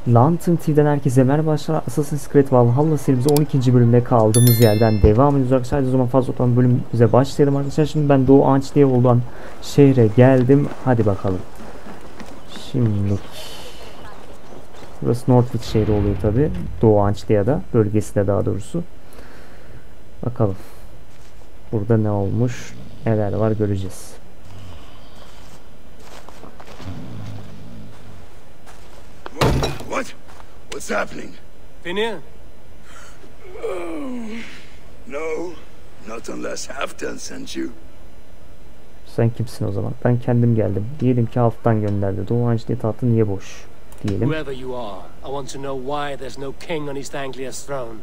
Lantern TV'den herkese merhaba arkadaşlar. Assassin's Creed Valhalla serimize 12. bölümde kaldığımız yerden devam ediyoruz arkadaşlar. O zaman fazla olan bölümümüze başlayalım arkadaşlar. Şimdi ben Doğu Anç diye olan şehre geldim. Hadi bakalım. Şimdi burası Norveçli şehri oluyor tabi. Doğu Anç diye da bölgesinde daha doğrusu. Bakalım. Burada ne olmuş? Neler var göreceğiz. What? What's happening? Been here? No, not unless Halfdan sent you. Sen kimsin o zaman? Ben kendim geldim. Diyelim ki Halfdan gönderdi. Doğu Anç diye tahtı niye boş? Diyelim. Whoever you are, I want to know why there's no king on East Anglia's throne.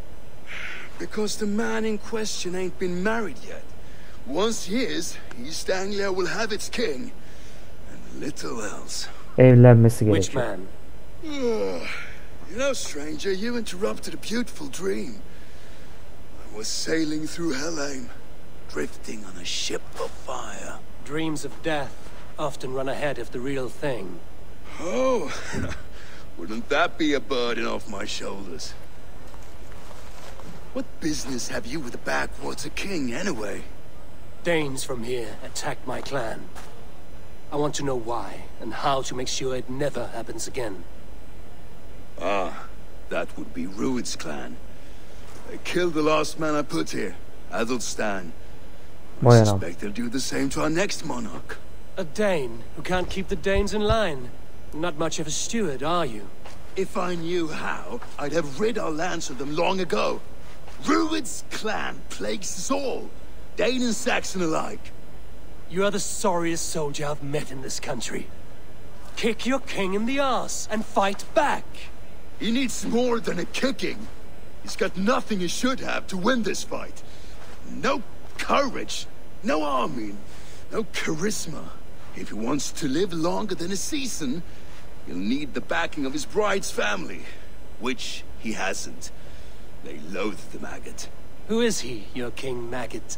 Because the man in question ain't been married yet. Once he is, East Anglia will have its king. And little else. Evlenmesi Which gerekiyor. man? You know, stranger, you interrupted a beautiful dream. I was sailing through Helheim, drifting on a ship of fire. Dreams of death often run ahead of the real thing. Oh, wouldn't that be a burden off my shoulders? What business have you with the backwater king, anyway? Danes from here attacked my clan. I want to know why, and how to make sure it never happens again. Ah, that would be Rued's clan. They killed the last man I put here, Adelstan. I suspect they'll do the same to our next monarch. A Dane who can't keep the Danes in line. Not much of a steward, are you? If I knew how, I'd have rid our lands of them long ago. Rued's clan plagues us all, Dane and Saxon alike. You are the sorriest soldier I've met in this country. Kick your king in the arse and fight back. He needs more than a kicking. He's got nothing he should have to win this fight. No courage, no army, no charisma. If he wants to live longer than a season, he'll need the backing of his bride's family, which he hasn't. They loathe the maggot. Who is he, your king maggot?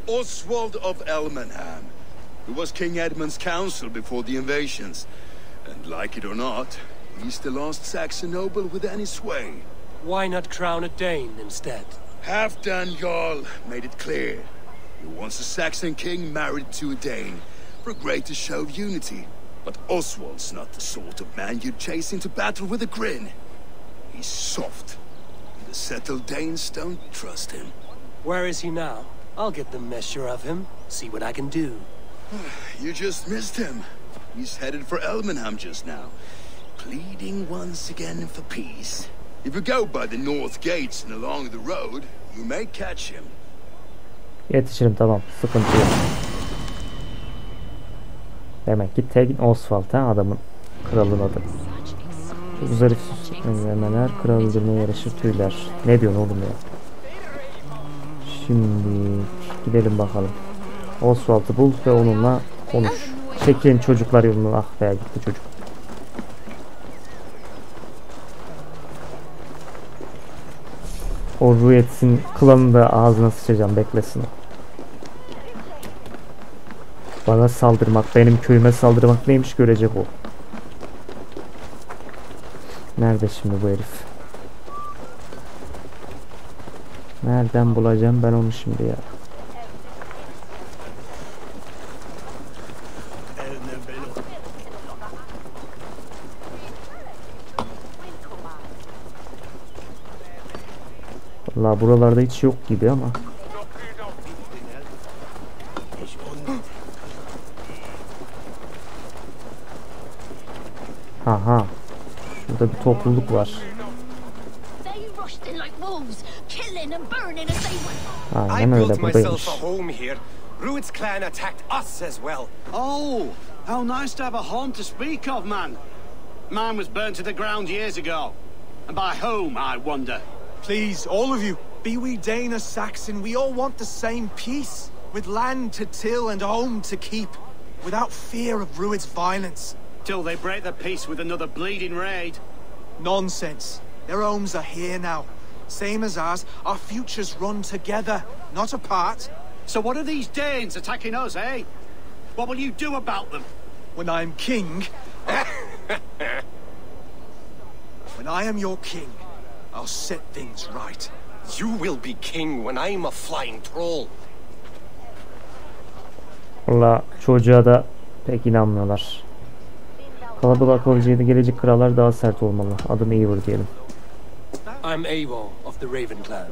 Oswald of Elmenham, who was King Edmund's counsel before the invasions. And like it or not, he's the last Saxon noble with any sway. Why not crown a Dane instead? Halfdan Jarl made it clear. He wants a Saxon king married to a Dane, for a greater show of unity. But Oswald's not the sort of man you'd chase into battle with a grin. He's soft. The settled Danes don't trust him. Where is he now? I'll get the measure of him, see what I can do. You just missed him. He's headed for Elmenham just now, pleading once again for peace. If you go by the north gates and along the road, you may catch him. Yetişirim, tamam, sıkıntı yok. Demek ki Tegin Oswald ha adamın, kralın adı. Bu zarif süslemeler kral öldürmeye yaraşır tüyler. Ne diyorsun oğlum ya? Şimdi gidelim bakalım. Oswald'ı bul ve onunla konuş. Çekin çocuklar yolunu. Ah be, gitti çocuk. O Rued'in klanını da ağzına sıçacağım, beklesin. Bana saldırmak, benim köyüme saldırmak neymiş görecek o. Nerede şimdi bu herif? Nereden bulacağım ben onu şimdi ya? Vallahi buralarda hiç yok gibi ama. Aha. Şurada bir topluluk var. Aynen öyle, buradaymış. Rued's clan attacked us as well. Oh, how nice to have a home to speak of, man. Mine was burnt to the ground years ago. And by whom, I wonder? Please, all of you, be we Dane or Saxon, we all want the same peace. With land to till and home to keep. Without fear of Rued's violence. Till they break the peace with another bleeding raid. Nonsense. Their homes are here now. Same as ours, our futures run together, not apart. So what are these Danes attacking us, eh? What will you do about them? When I am king... when I am your king, I'll set things right. You will be king when I'm a flying troll. Valla çocuğa da pek inanmıyorlar. Kalabalık akılcıydı, gelecek krallar daha sert olmalı. Adım Eivor diyelim. I'm Eivor of the Raven clan.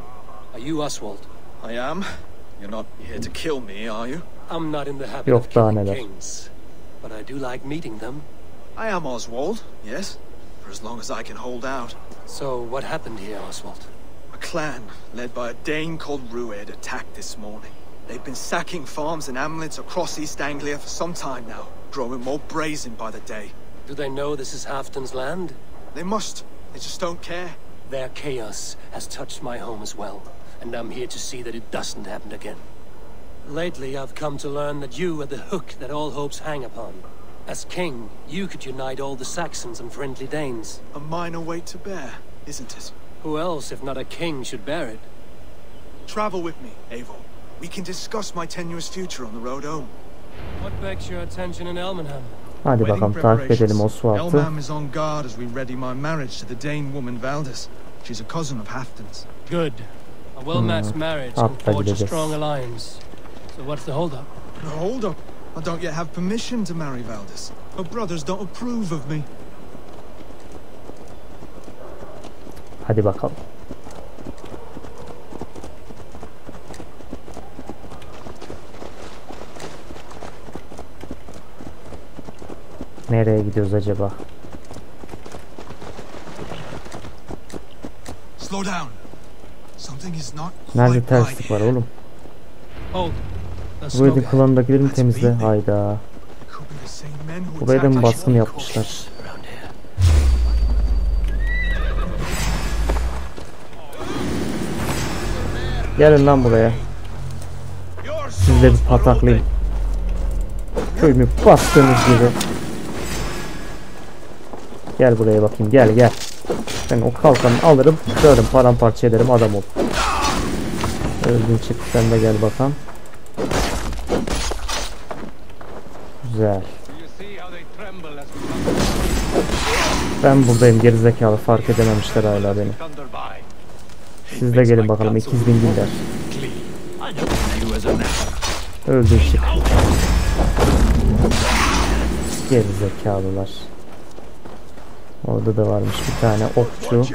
Are you Oswald? I am. You're not here to kill me, are you? I'm not in the habit Yok of daha killing neler. kings, but I do like meeting them. I am Oswald, yes. For as long as I can hold out. So what happened here, Oswald? A clan, led by a Dane called Rued, attacked this morning. They've been sacking farms and hamlets across East Anglia for some time now, growing more brazen by the day. Do they know this is Halfton's land? They must. They just don't care. Their chaos has touched my home as well, and I'm here to see that it doesn't happen again. Lately, I've come to learn that you are the hook that all hopes hang upon. As king, you could unite all the Saxons and friendly Danes. A minor weight to bear, isn't it? Who else, if not a king, should bear it? Travel with me, Eivor. We can discuss my tenuous future on the road home. What begs your attention in Elmenham? Hadi bakalım takip edelim Oswald'ı. Elmham is on guard as we ready my marriage to the Dane woman Valdis. She's a cousin of Halfton's. Good. A well-matched marriage can Atla forge a gideceğiz. strong alliance. So what's the hold-up? No, hold up. I don't yet have permission to marry Valdis. Her brothers don't approve of me. Hadi bakalım. Nereye gidiyoruz acaba? Slow down. Something is not Nerede quite terslik right var here. oğlum? Hold. That's Bu evin Snow. klanındakilerini temizle. Hayda. Could be the same men who Buraya da mı attacked baskın yapmışlar? Around here. Gelin lan buraya. Sizleri bir pataklayayım. Köyümü bastığınız gibi. Gel buraya bakayım, gel gel. Ben o kalkanı alırım, kırarım, paramparça ederim, adam ol. Öldün, çık sen de gel bakalım. Güzel. Ben buradayım, gerizekalı, fark edememişler hala beni. Siz de gelin bakalım, ikiz dingiller. Öldün, çık. Gerizekalılar. Orada da varmış bir tane okçu.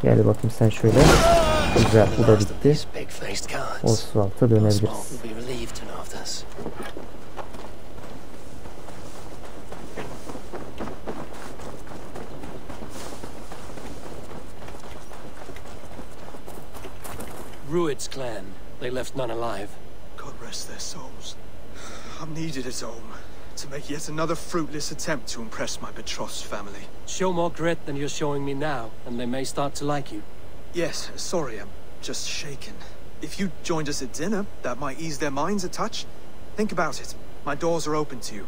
Gel bakayım sen şöyle. Güzel, bu da bitti. Oswald'a dönebiliriz. Rued's clan. They left none alive. God rest their souls. I'm needed at home to make yet another fruitless attempt to impress my betrothed family. Show more grit than you're showing me now, and they may start to like you. Yes, sorry, I'm just shaken. If you joined us at dinner, that might ease their minds a touch. Think about it. My doors are open to you.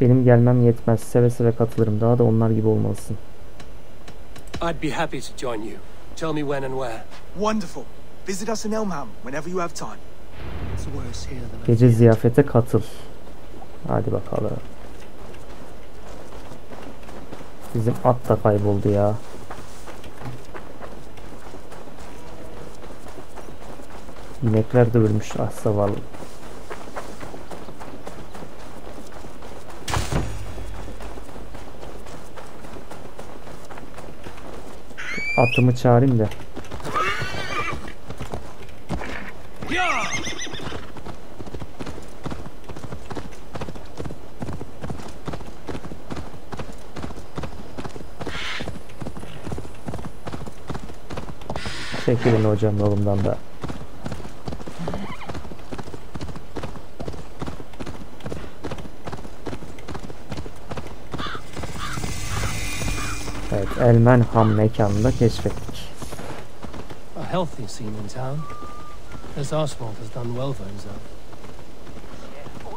Benim gelmem yetmez. Seve seve katılırım. Daha da onlar gibi olmalısın. I'd be happy to join you. Tell me when and where. Wonderful. Visit us in Elmham whenever you have time. It's worse here than Gece ziyafete katıl. Hadi bakalım. Bizim at da kayboldu ya. İnekler de ölmüş. Ah zavallı. Atımı çağırayım da. Çekilin hocam yolumdan da. Evet, Elmenham mekanında keşfettik. a healthy scene in town. This Oswald has done well for himself.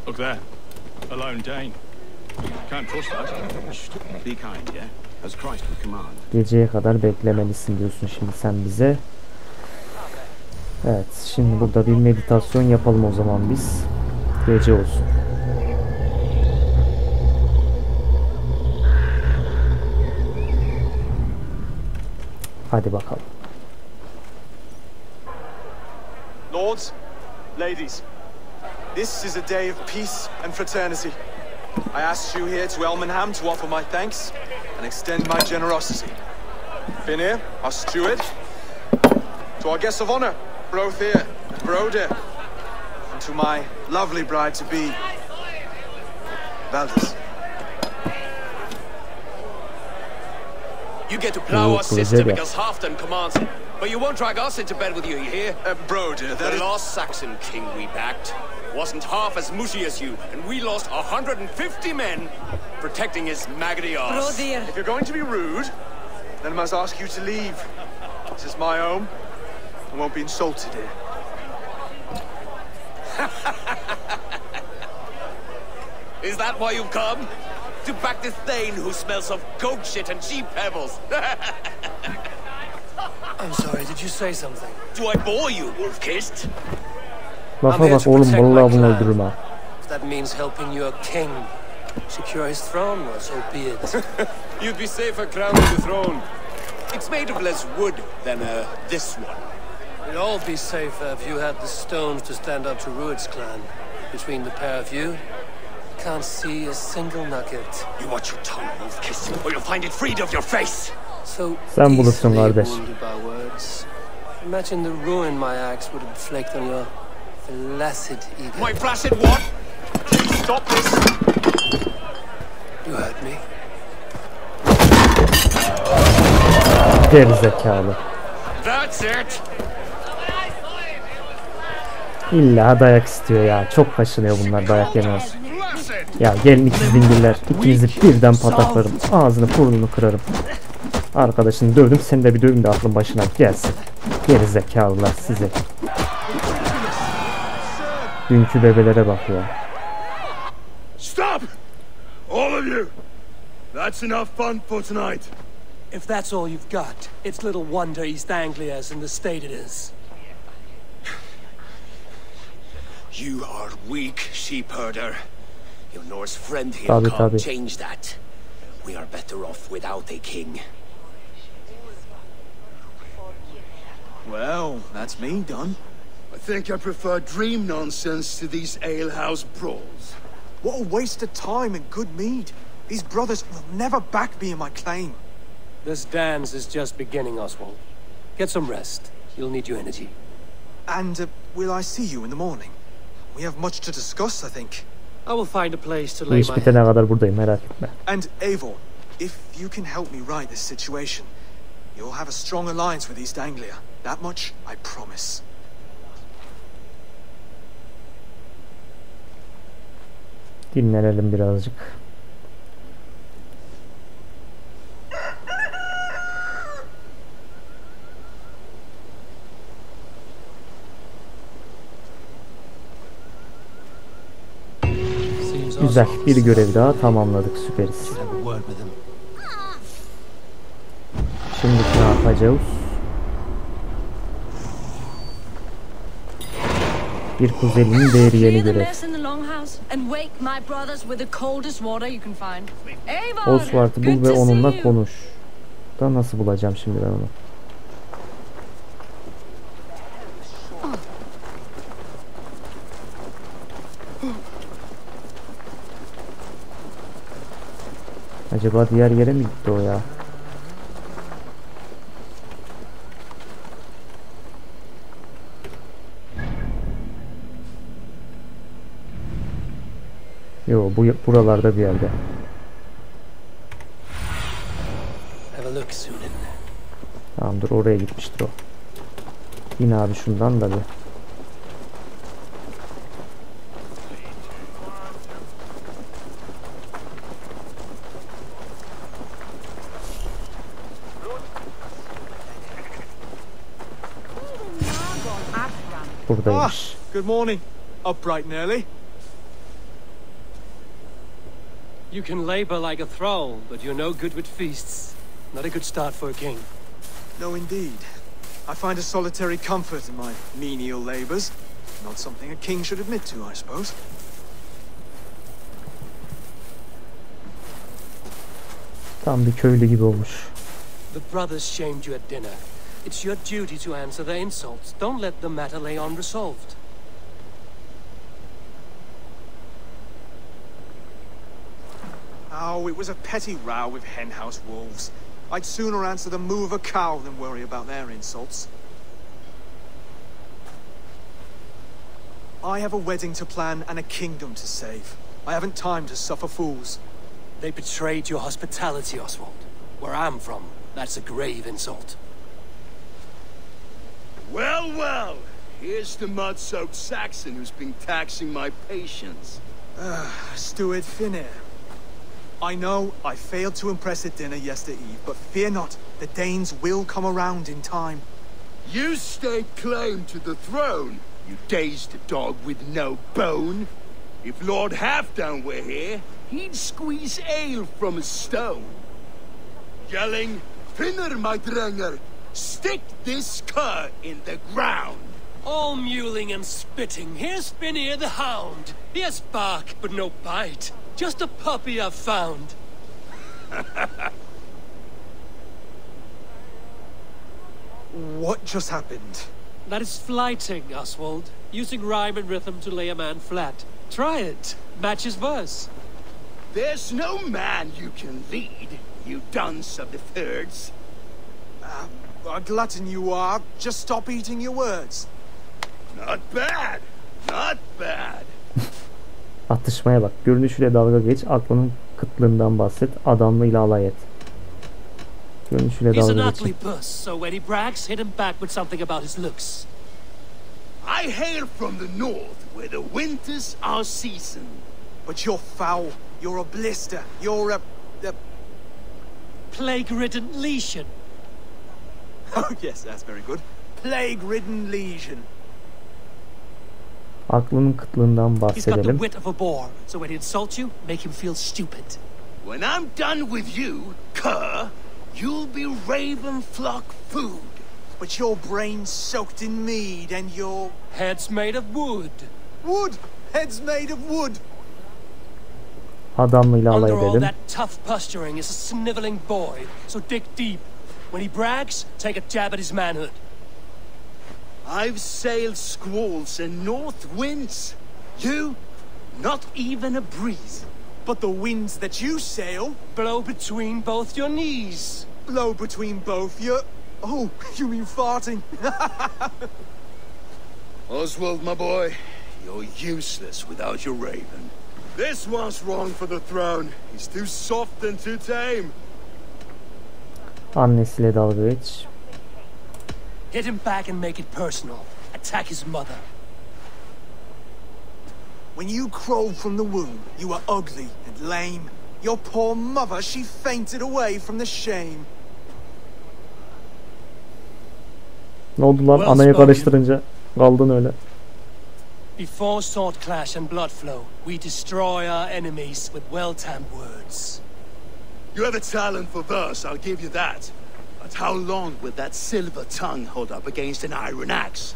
Look there. A lone Dane. Can't trust that. Be kind, yeah? As Christ would command. Geceye kadar beklemelisin diyorsun şimdi sen bize. Evet, şimdi burada bir meditasyon yapalım o zaman biz. Gece olsun. Hadi bakalım. Lords, ladies, this is a day of peace and fraternity. I asked you here to Elmenham to offer my thanks and extend my generosity. Finir, our steward, to our guests of honor, Brothir and Broder, and to my lovely bride-to-be, Valdis. You get to plow our sister because Halfdan commands it, but you won't drag us into bed with you hear? Broder, the last Saxon king we backed wasn't half as mushy as you, and we lost 150 men protecting his maggoty arse. If you're going to be rude, then I must ask you to leave. This is my home. I won't be insulted here. Is that why you've come? To back this Thane who smells of goat shit and cheap pebbles? I'm sorry, did you say something? Do I bore you, wolf-kissed? Lafa bak oğlum, vallahi bunu öldürürüm ha. If that means helping your king secure his throne, well, so be it. You'd be safer crowned to the throne. It's made of less wood than this one. We'd all be safer if you had the stones to stand up to Rued's clan. Between the pair of you, can't see a single nugget. You watch your tongue, wolf-kissed, or you'll find it freed of your face. So sen bulursun kardeş. Imagine the ruin my axe would inflict on your flaccid ego. My flaccid what? Stop this! You heard me. Gerizekalı. That's it. İlla dayak istiyor ya. Çok kaşınıyor bunlar dayak yemez. Ya gelin ikiz dingiller. İkinizi birden pataklarım. Ağzını burnunu kırarım. Arkadaşını dövdüm, seni de bir dövün de aklın başına gelsin. Gerizekalılar size. Dünkü bebelere bak ya. Stop! All of you! That's enough fun for tonight. If that's all you've got, it's little wonder East Anglia's in the state it is. You are weak, sheep herder. Your Norse friend here can't change that. We are better off without a king. Well, that's me done. I think I prefer dream nonsense to these alehouse brawls. What a waste of time and good mead. These brothers will never back me in my claim. This dance is just beginning, Oswald. Get some rest. You'll need your energy. And will I see you in the morning? We have much to discuss, I think. I will find a place to Bu lay iş my bitene head. kadar buradayım, merak etme. And Eivor, if you can help me right this situation, you'll have a strong alliance with East Anglia. That much, I promise. Dinlenelim birazcık. Güzel, bir görev daha tamamladık, süperiz. Şimdi ne yapacağız? Bir kuzeninin değeri yeni görev. Oswald'ı bul ve onunla konuş. Da nasıl bulacağım şimdi ben onu? Acaba diğer yere mi gitti o ya? Yo, bu buralarda bir yerde. Tamam, dur, oraya gitmiştir o. Yine abi şundan da bir. Buradaymış. Good morning. Up bright and early. You can labor like a thrall, but you're no good with feasts. Not a good start for a king. No, indeed. I find a solitary comfort in my menial labors. Not something a king should admit to, I suppose. Tam bir köylü gibi olmuş. The brothers shamed you at dinner. It's your duty to answer their insults. Don't let the matter lay unresolved. Oh, it was a petty row with henhouse wolves. I'd sooner answer the moo of a cow than worry about their insults. I have a wedding to plan and a kingdom to save. I haven't time to suffer fools. They betrayed your hospitality, Oswald. Where I'm from, that's a grave insult. Well, well. Here's the mud-soaked Saxon who's been taxing my patience. Steward Finir. I know I failed to impress at dinner yesterday eve, but fear not, the Danes will come around in time. You stake claim to the throne, you dazed dog with no bone. If Lord Halfdan were here, he'd squeeze ale from a stone. Yelling, Finner, my drenger, stick this cur in the ground. All mewling and spitting, here's Finir the hound. He has bark, but no bite. Just a puppy I've found. What just happened? That is flighting, Oswald. Using rhyme and rhythm to lay a man flat. Try it. Match his verse. There's no man you can lead, you dunce of the thirds. A glutton you are. Just stop eating your words. Not bad. Not bad. Atışmaya bak. Görünüşüyle dalga geç. Aklının kıtlığından bahset. Adamlığıyla alay et. Görünüşüyle He's an dalga ugly geç. puss, so when he brags, hit him back with something about his looks. I hail from the north, where the winters are season. But you're foul. You're a blister. You're a Plague-ridden lesion. Oh yes, that's very good. Plague-ridden lesion. Aklının kıtlığından He's got the bahsedelim. wit of a boar, so when he insults you, make him feel stupid. When I'm done with you, cur, you'll be raven flock food. But your brain's soaked in mead and your... Head's made of wood. Wood! Head's made of wood! Adamlığıyla alay Under all edelim. that tough posturing is a sniveling boy, so dig deep. When he brags, take a jab at his manhood. I've sailed squalls and north winds. You, not even a breeze. But the winds that you sail Blow between both your knees. blow between both your... Oh, you mean farting? Oswald, my boy, you're useless without your raven. This one's wrong for the throne. He's too soft and too tame. Annesiyle dalga geç. Hit him back and make it personal. Attack his mother. When you crawled from the womb, you were ugly and lame. Your poor mother, she fainted away from the shame. Ne oldu lan? Well Anaya spoken. karıştırınca kaldın öyle. Before sword clash and blood flow, we destroy our enemies with well-timed words. You have a talent for verse, I'll give you that. But how long will that silver tongue hold up against an iron axe?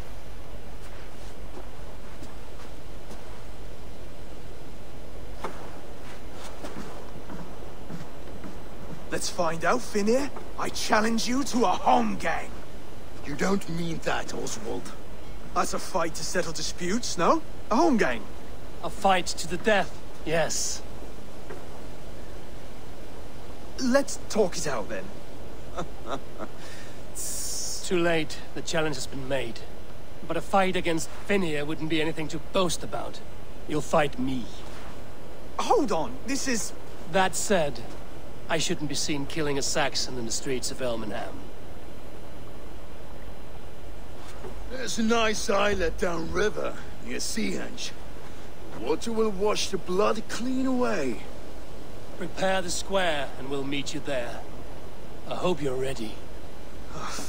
Let's find out, Finir. I challenge you to a home gang. You don't mean that, Oswald. That's a fight to settle disputes, no? A home gang. A fight to the death, yes. Let's talk it out then. Too late, the challenge has been made. But a fight against Finir wouldn't be anything to boast about. You'll fight me. Hold on, this is... That said, I shouldn't be seen killing a Saxon in the streets of Elmenham. There's a nice islet downriver, near Seahenge. Water will wash the blood clean away. Prepare the square, and we'll meet you there. I hope you're ready.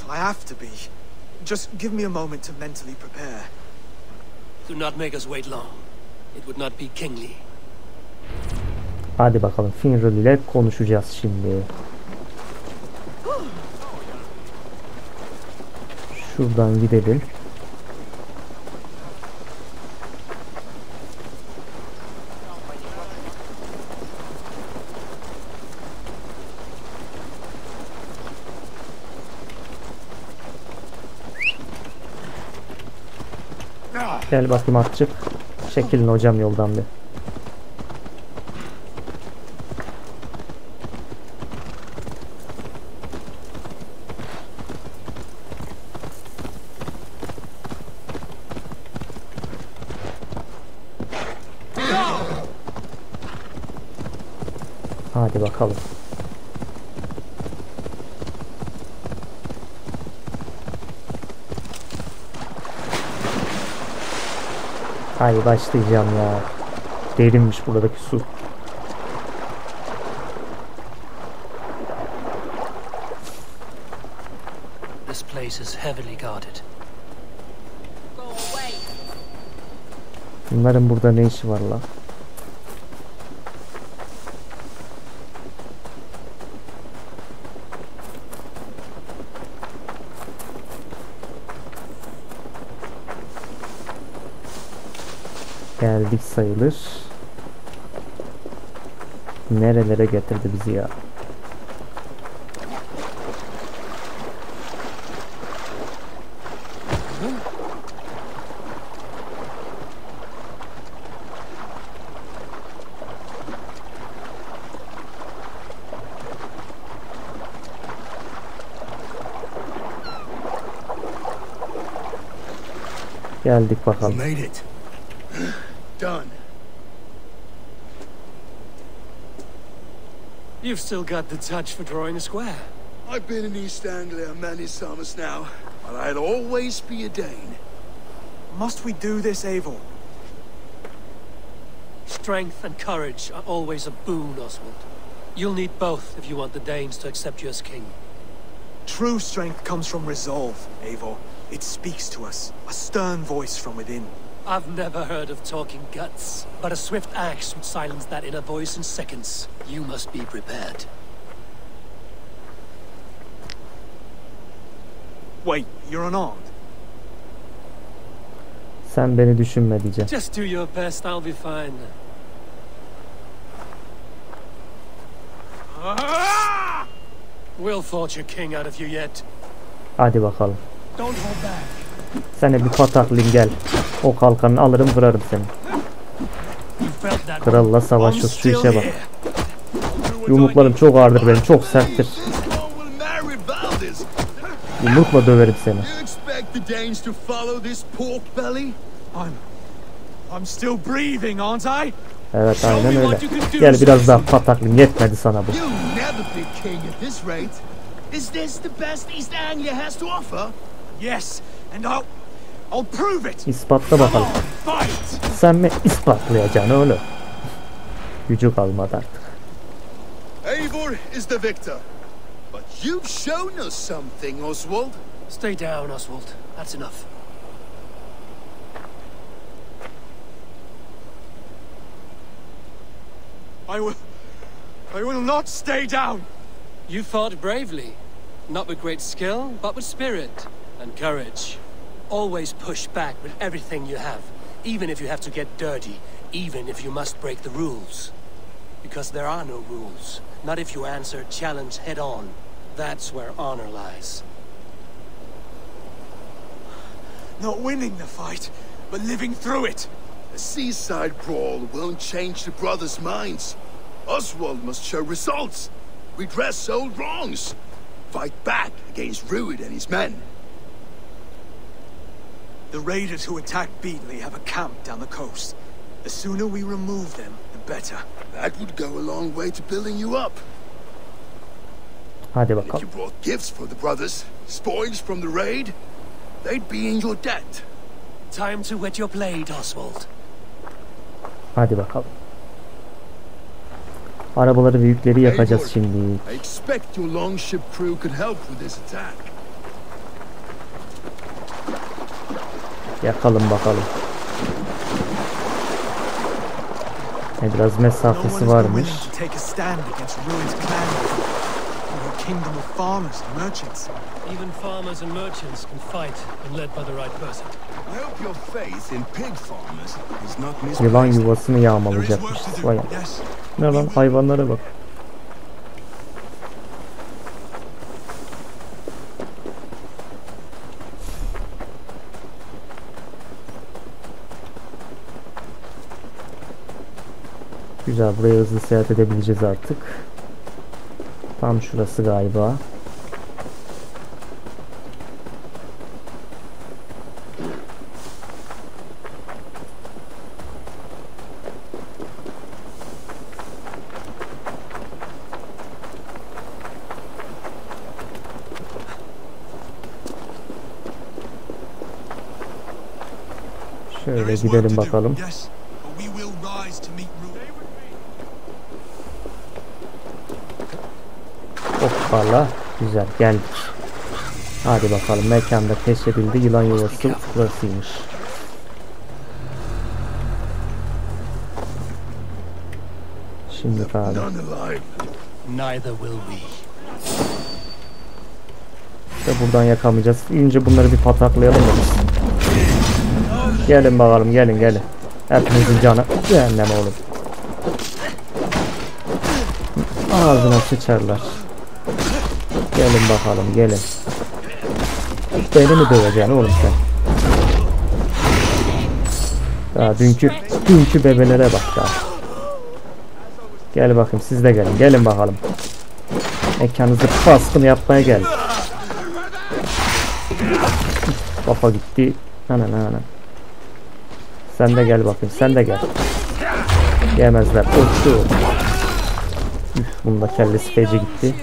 I have to be. Just give me a moment to mentally prepare. Do not make us wait long. It would not be kingly. Hadi bakalım Finral ile konuşacağız şimdi. Şuradan gidelim. Gel bakayım atçık. Çekilin hocam yoldan bir. Hadi bakalım. Hayır başlayacağım ya. Derinmiş buradaki su. This place is heavily guarded. Bunların burada ne işi var la? Geldik sayılır. Nerelere getirdi bizi ya? Geldik bakalım. Done. You've still got the touch for drawing a square. I've been in East Anglia many summers now, but I'll always be a Dane. Must we do this, Eivor? Strength and courage are always a boon, Oswald. You'll need both if you want the Danes to accept you as king. True strength comes from resolve, Eivor. It speaks to us, a stern voice from within. I've never heard of talking guts, but a swift axe would silence that inner voice in seconds. You must be prepared. Wait, you're unarmed? Sen beni düşünme diyeceğim. Just do your best, I'll be fine. We'll forge a king out of you yet. Hadi bakalım. Don't hold back. Seni bir pataklayayım gel. O kalkanı alırım kırarım seni. Kralla savaşıyoruz, şu işe bak. Yumruklarım çok ağırdır benim, çok serttir. Yumrukla döverim seni. I'm still breathing, aren't I? Evet aynen öyle. Gel biraz daha pataklayayım, yetmedi sana bu. Yes, and I'll prove it. İspatla bakalım. Sen mi ispatlayacaksın oğlum? Gücü kalmadı artık. Eivor is the victor, but you've shown us something, Oswald. Stay down, Oswald. That's enough. I will not stay down. You fought bravely, not with great skill, but with spirit and courage. Always push back with everything you have, even if you have to get dirty, even if you must break the rules. Because there are no rules, not if you answer challenge head on. That's where honor lies. Not winning the fight, but living through it. A seaside brawl won't change the brothers' minds. Oswald must show results, redress old wrongs, fight back against Rued and his men. The raiders who attacked Beatley have a camp down the coast. The sooner we remove them, the better. That would go a long way to building you up. Hadi If bakalım. you brought gifts for the brothers, spoils from the raid, they'd be in your debt. Time to wet your blade, Oswald. Hadi bakalım. Arabaları ve yükleri yakacağız şimdi. I expect your longship crew could help with this attack. Yakalım bakalım. Biraz mesafesi varmış. kingdom of farmers and merchants. Even farmers and merchants can fight when led by the right person. I hope your faith in pig farmers is not misplaced. Yılan yuvasını yağmalayacakmış. Vay. Ne lan, hayvanlara bak. Güzel, buraya hızlı seyahat edebileceğiz artık. Tam şurası galiba. Şöyle gidelim bakalım. Hoppala. Güzel, geldik. Hadi bakalım, mekanda keşfedildi. Yılan yuvası burasıymış. Şimdi abi. Neither will we. İşte buradan yakamayacağız. Önce bunları bir pataklayalım da biz. Gelin bakalım, gelin. Hepinizin canı cehennem oğlum. Ağzına sıçarlar. Gelin bakalım, gelin. Beni mi döveceksin oğlum sen? Daha dünkü bebelere bak daha. Gel bakayım, siz de gelin bakalım. Mekanınızı baskın yapmaya geldik. Kafa gitti. Ana. Sen de gel bakayım, sen de gel. Yemezler. Uçtu. Üf, bunda kellesi feci gitti.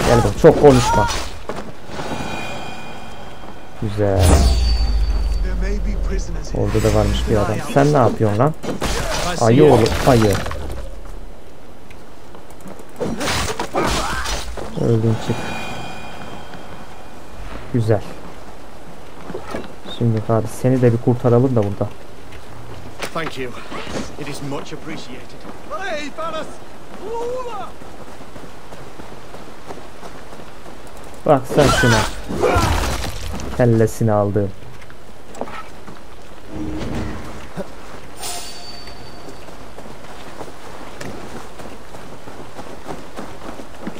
Gel bak, çok konuşma. Güzel. Orada da varmış bir adam. Sen ne yapıyorsun lan? Ayı oğlum, ayı. Öldün, çık. Güzel. Şimdi abi seni de bir kurtaralım da burada. Thank you. It is much appreciated. Hey, Thanos! Bak sen şuna. Kellesini aldım.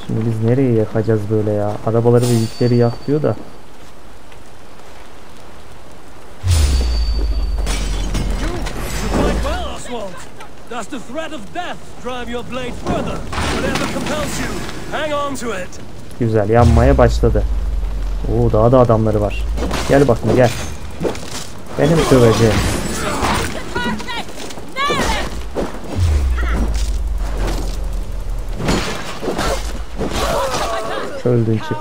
Şimdi biz nereye yakacağız böyle ya? Arabaları ve yükleri yak diyor da. Does the threat of death drive your blade further? Whatever compels you, hang on to it. Güzel, yanmaya başladı. Oo, daha da adamları var. Gel bakayım, gel. Benim döveceğim. Öldün, çık.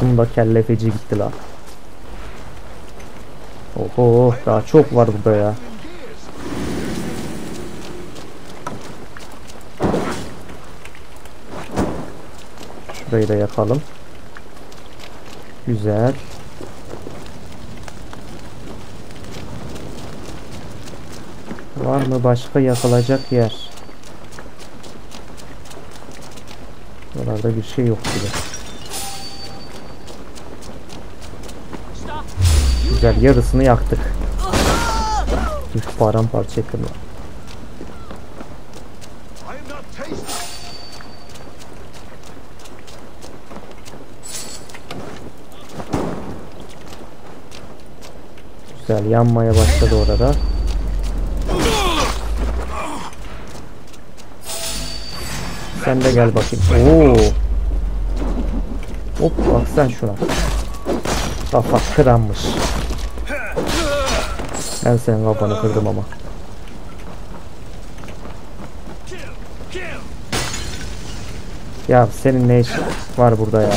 Bunun da kelle feci gitti la. Oho, daha çok var burada ya. Şurayı da yakalım. Güzel. Var mı başka yakılacak yer? Buralarda bir şey yok gibi. Güzel, yarısını yaktık. Üf, paramparça ettim lan. Güzel, yanmaya başladı orada. Sen de gel bakayım. Oo. Hop, bak sen şuna. Kafa kıranmış. Ben senin kafanı kırdım ama. Ya senin ne işin var burada ya?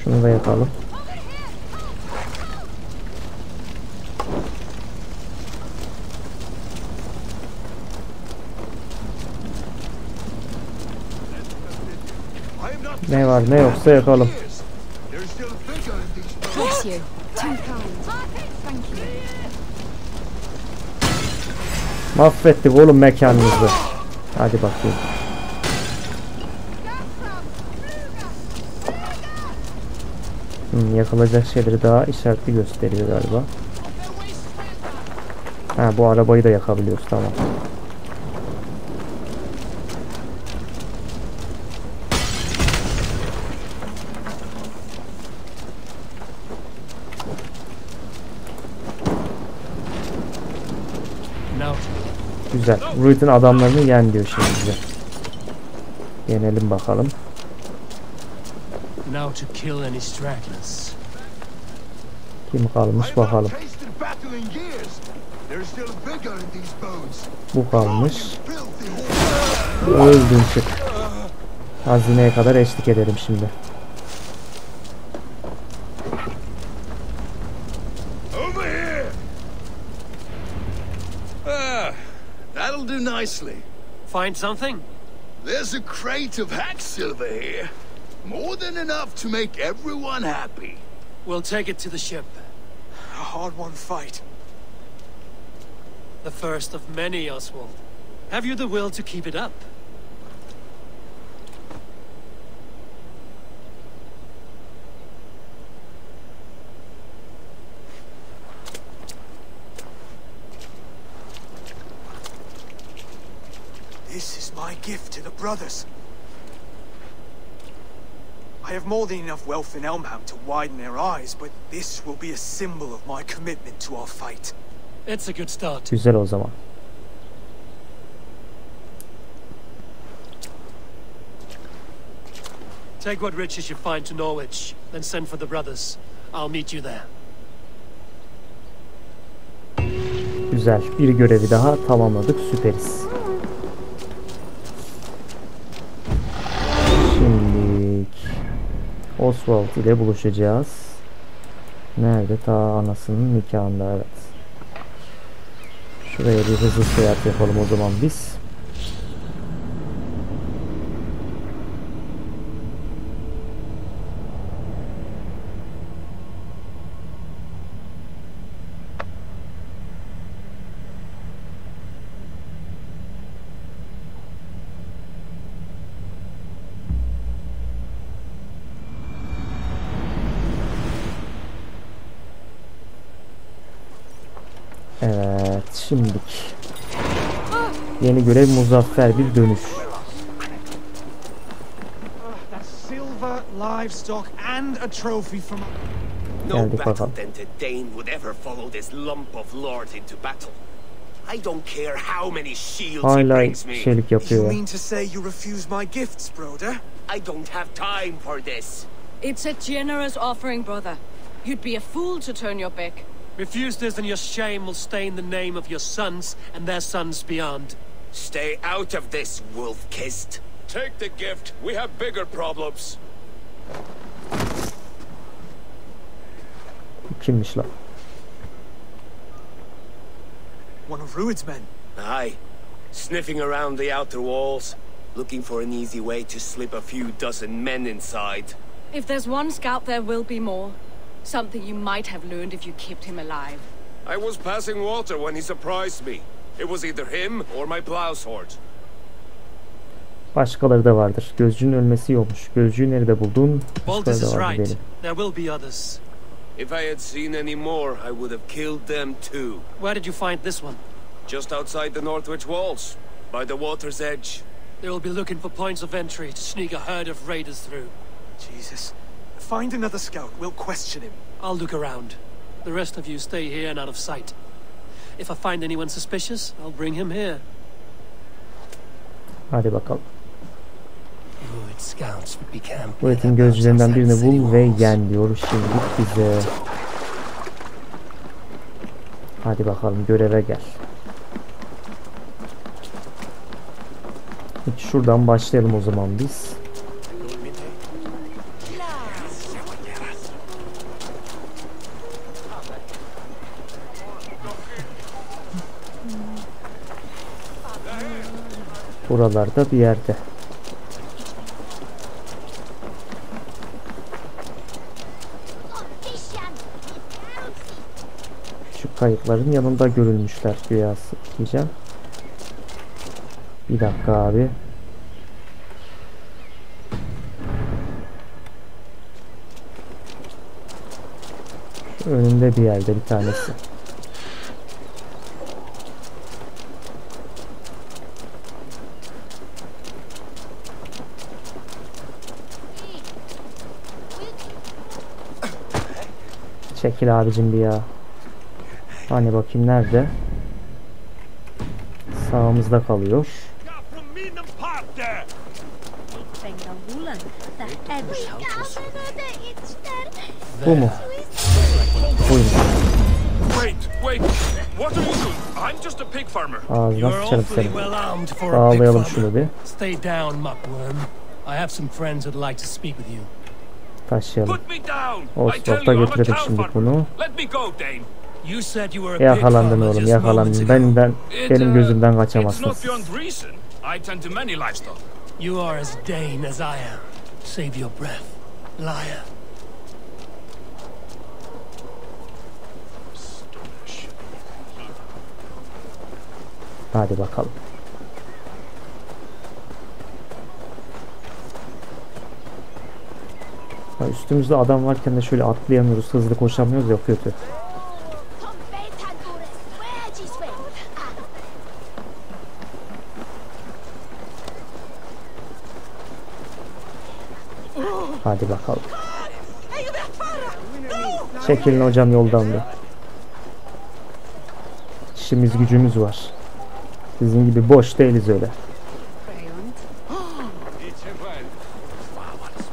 Şunu da yapalım. Ne var ne yoksa yakalım. Bless you. Too kind. Thank you. Mahvettik oğlum mekanınızı. Hadi bakayım. Yakılacak şeyleri daha işaretli gösteriyor galiba. Ha, bu arabayı da yakabiliyoruz, tamam. Güzel. Ruid'in adamlarını yen diyor şimdi bize. Yenelim bakalım. Kim kalmış bakalım. Bu kalmış. Öldün çık. Hazineye kadar eşlik edelim şimdi. That'll do nicely. Find something? There's a crate of hack silver here. More than enough to make everyone happy. We'll take it to the ship. A hard-won fight. The first of many, Oswald. Have you the will to keep it up? This is my gift to the brothers. I have more than enough wealth in Elmham to widen their eyes, but this will be a symbol of my commitment to our fight. It's a good start. Güzel o zaman. Take what riches you find to Norwich, then send for the brothers. I'll meet you there. Güzel. Bir görevi daha tamamladık. Süperiz. Şimdi Oswald ile buluşacağız. Nerede? Ta anasının nikahında, evet. Şuraya bir hızlı seyahat yapalım o zaman biz. Evet, şimdilik yeni görev muzaffer bir dönüş. Geldik bakalım. Hala şeylik yapıyor. It's a generous offering, brother. You'd be a fool to turn your back. Refuse this and your shame will stain the name of your sons and their sons beyond. Stay out of this, wolf-kissed. Take the gift. We have bigger problems. Kimmiş lan? One of Rued's men. Aye. Sniffing around the outer walls, looking for an easy way to slip a few dozen men inside. If there's one scout, there will be more. Something you might have learned if you kept him alive. I was passing water when he surprised me. It was either him or my plow sword. Başkaları da vardır. Gözcünün ölmesi yokmuş. Gözcüyü nerede buldun? Baldus is right. There will be others. If I had seen any more, I would have killed them too. Where did you find this one? Just outside the Northwich walls, by the water's edge. They will be looking for points of entry to sneak a herd of raiders through. Jesus. Find another scout. We'll question him. I'll look around. The rest of you stay here and out of sight. If I find anyone suspicious, I'll bring him here. Hadi bakalım. Bu etin gözcülerinden birini bul ve yen diyor şimdilik bize. Hadi bakalım, göreve gel. Hiç şuradan başlayalım o zaman biz. Buralarda bir yerde. kayıtların yanında görülmüşler güya diyeceğim. Bir dakika abi. Şu önünde bir yerde bir tanesi. Çekil abicim bir ya. Hani bakayım nerede? Sağımızda kalıyor. Bu mu? Buyurun. Ağzına sıçarım seni. Bağlayalım şunu bir. Taşıyalım. Oswald'a götürelim şimdi bunu. Yakalandın oğlum, yakalandın. Benim gözümden kaçamazsın. You are as Dane as I am. Save your breath, liar. Hadi bakalım. Üstümüzde adam varken de şöyle atlayamıyoruz, hızlı koşamıyoruz ya, kötü. Hadi bakalım. Çekilin hocam yoldan da. İşimiz gücümüz var. Sizin gibi boş değiliz öyle.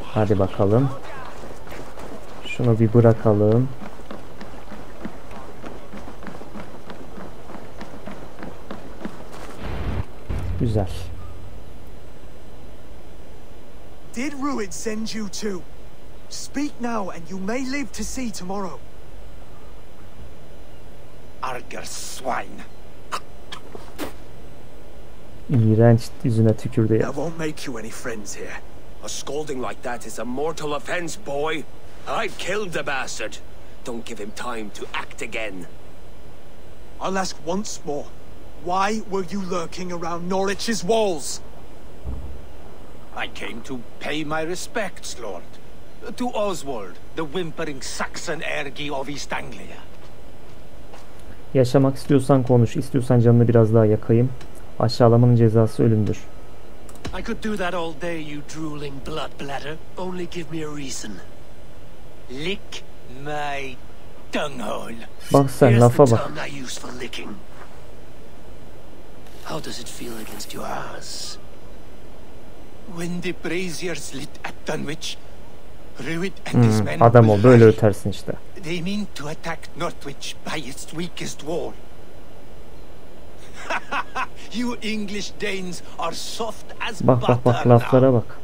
Hadi bakalım. Şunu bir bırakalım. Güzel. Did Rued send you too? Speak now and you may live to see tomorrow. Arger swine. İğrenç, yüzüne tükürdü ya. That won't make you any friends here. A scolding like that is a mortal offense, boy. I killed the bastard. Don't give him time to act again. I'll ask once more. Why were you lurking around Norwich's walls? I came to pay my respects, Lord. To Oswald, the whimpering Saxon ergi of East Anglia. Yaşamak istiyorsan konuş, istiyorsan canını biraz daha yakayım. Aşağılamanın cezası ölümdür. I could do that all day, you drooling blood bladder. Only give me a reason. Lick my dunghole. Bak sen, lafa bak. I use for licking. How does it feel against your ass? When the braziers lit at Dunwich, Rued and his men Adam ol, böyle ötersin işte. They mean to attack Norwich by its weakest wall. You English Danes are soft as butter. Bak laflara bak.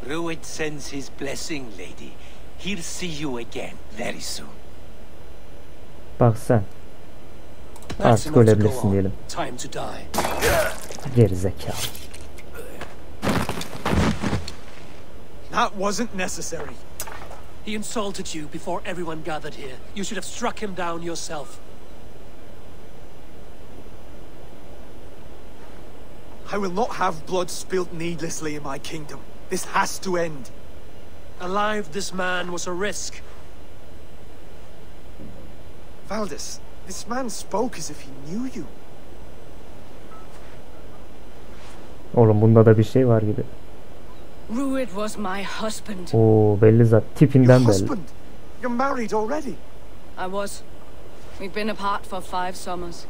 Rued sends his blessing, lady. He'll see you again very soon. Bak sen. Artık ölebilirsin diyelim. Time to die. Geri zekalı. That wasn't necessary. He insulted you before everyone gathered here. You should have struck him down yourself. I will not have blood spilt needlessly in my kingdom. This has to end. Alive, this man was a risk. Valdis, this man spoke as if he knew you. Oğlum bunda da bir şey var gibi. Rued was my husband. Oo, belli zaten. Tipinden belli. Husband? You're married already? I was. We've been apart for 5 summers.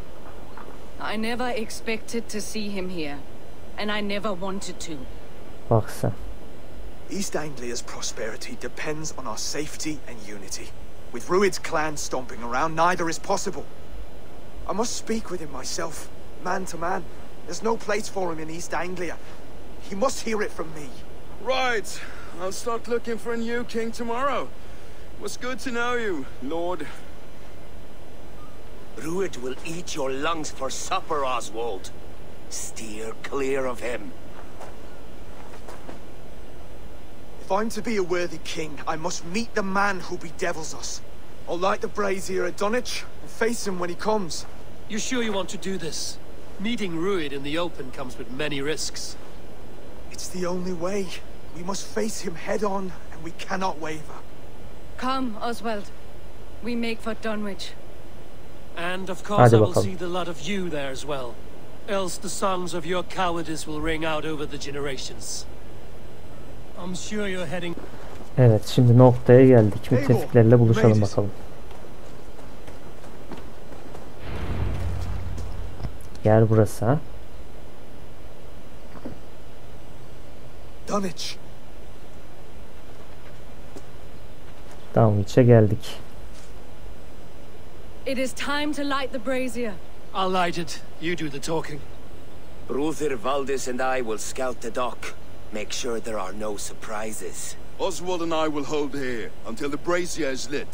I never expected to see him here, and I never wanted to. Bak sen. East Anglia's prosperity depends on our safety and unity. With Rued's clan stomping around, neither is possible. I must speak with him myself, man to man. There's no place for him in East Anglia. He must hear it from me. Right. I'll start looking for a new king tomorrow. It was good to know you, Lord. Rued will eat your lungs for supper, Oswald. Steer clear of him. If I'm to be a worthy king, I must meet the man who bedevils us. I'll light the brazier at Dunwich and face him when he comes. You sure you want to do this? Meeting Ruid in the open comes with many risks. It's the only way. We must face him head on, and we cannot waver. Come, Oswald. We make for Dunwich. And of course I will see the lot of you there as well. Else the songs of your cowardice will ring out over the generations. I'm sure you're heading... Evet, şimdi noktaya geldik. Müttefiklerle buluşalım bakalım. Yer burası ha. Dunwich. Dunwich'e geldik. It is time to light the brazier. I'll light it. You do the talking. Brother Valdis and I will scout the dock. Make sure there are no surprises. Oswald and I will hold here until the brazier is lit.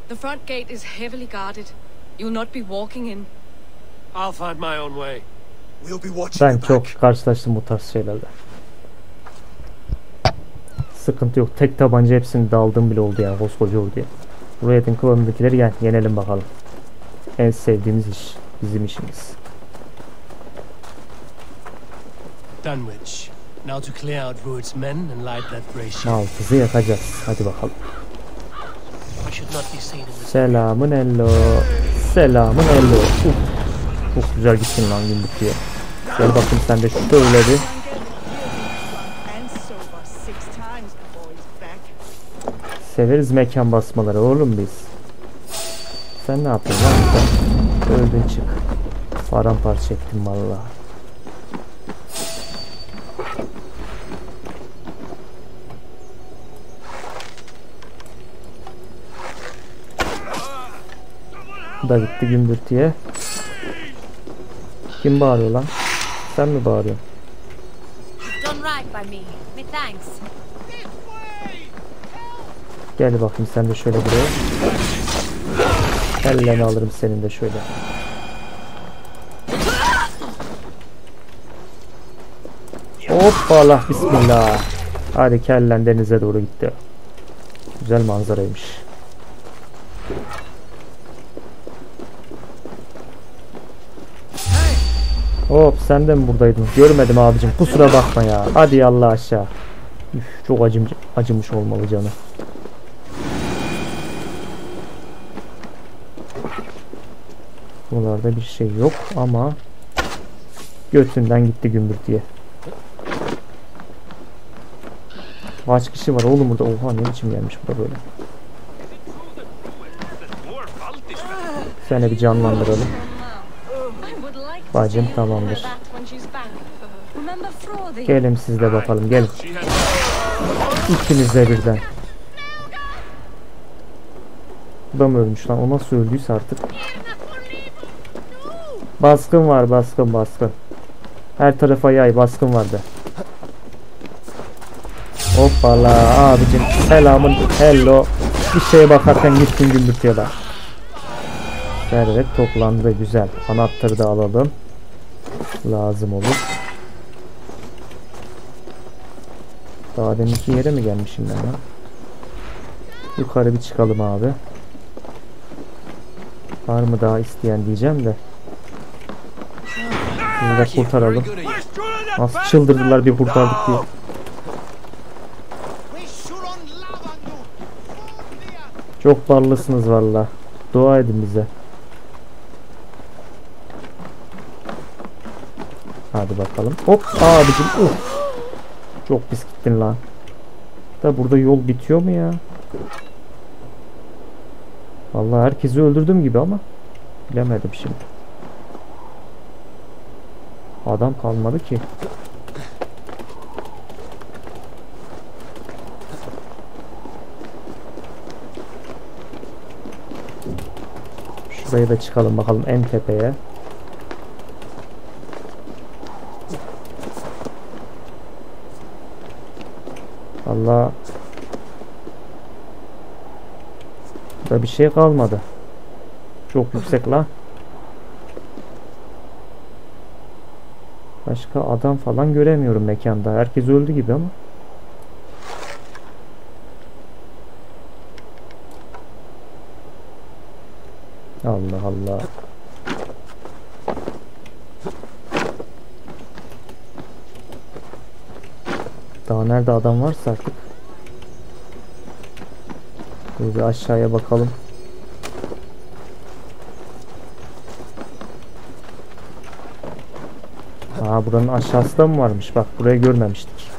The front gate is heavily guarded. You'll not be walking in. I'll find my own way. We'll be watching. Ben çok karşılaştım bu tarz şeylerle. Sıkıntı yok. Tek tabanca hepsini daldım bile oldu yani koskoca oldu ya. Ruid'in klanındakileri yenelim bakalım. En sevdiğimiz iş. Bizim işimiz. Dunwich. Now to clear out Ruid's men and light that brazier. Altızı yakacağız. Hadi bakalım. Selamın hello. Selamın hello. Çok güzel gittin lan gündük diye. Gel bakayım sen de şöyle bir. Severiz mekan basmaları oğlum biz. Sen ne yapıyorsun lan? Öldün çık. Paramparça ettim vallahi. Bu da gitti gümbürtüye. Kim bağırıyor lan? Sen mi bağırıyorsun? Gel bakayım sen de şöyle buraya. Kelleni alırım senin de şöyle. Hoppala bismillah. Hadi kellen denize doğru gitti. Güzel manzaraymış. Hop sen de mi buradaydın? Görmedim abicim kusura bakma ya. Hadi yallah aşağı. Üf, çok acımış olmalı canı. Buralarda bir şey yok ama götünden gitti gümbürtüye. Kaç kişi var oğlum burada? Oha ne biçim gelmiş burada böyle. Seni bir canlandıralım. Bacım tamamdır. Gelin siz de bakalım gelin. İkiniz de birden. Bu da mı ölmüş lan? O nasıl öldüyse artık. Baskın var baskın. Her tarafa yay baskın vardı. Hoppala abicim selamın hello. Bir şeye bakarken gittin gümbürtüyorlar. Servet toplandı güzel. Anahtarı da alalım. Lazım olur. Daha deminki yere mi gelmişim ben lan? Yukarı bir çıkalım abi. Var mı daha isteyen diyeceğim de. Sizi de kurtaralım. Nasıl çıldırdılar bir kurtardık diye. Çok varlısınız valla. Dua edin bize. Hadi bakalım. Hop abicim. Çok pis gittin lan. Da burada yol bitiyor mu ya? Vallahi herkesi öldürdüm gibi ama bilemedim şimdi. Adam kalmadı ki. Şuraya da çıkalım bakalım en tepeye. Allah. Burada bir şey kalmadı. Çok yüksek la. Başka adam falan göremiyorum mekanda. Herkes öldü gibi ama. Allah Allah. Daha nerede adam varsa artık. Bir aşağıya bakalım. Aa, buranın aşağısı da mı varmış? Bak, burayı görmemiştik.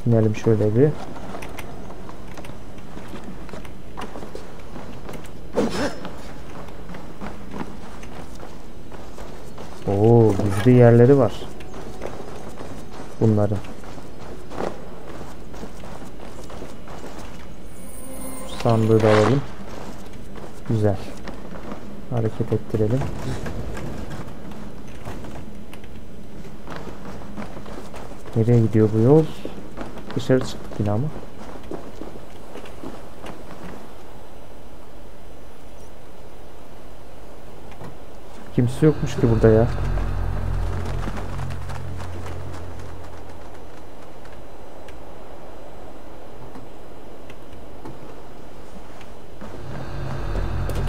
İnelim şöyle bir. Oo, gizli yerleri var bunların. Sandığı da alalım. Güzel. Hareket ettirelim. Nereye gidiyor bu yol? Dışarı çıktık yine ama. Kimse yokmuş ki burada ya.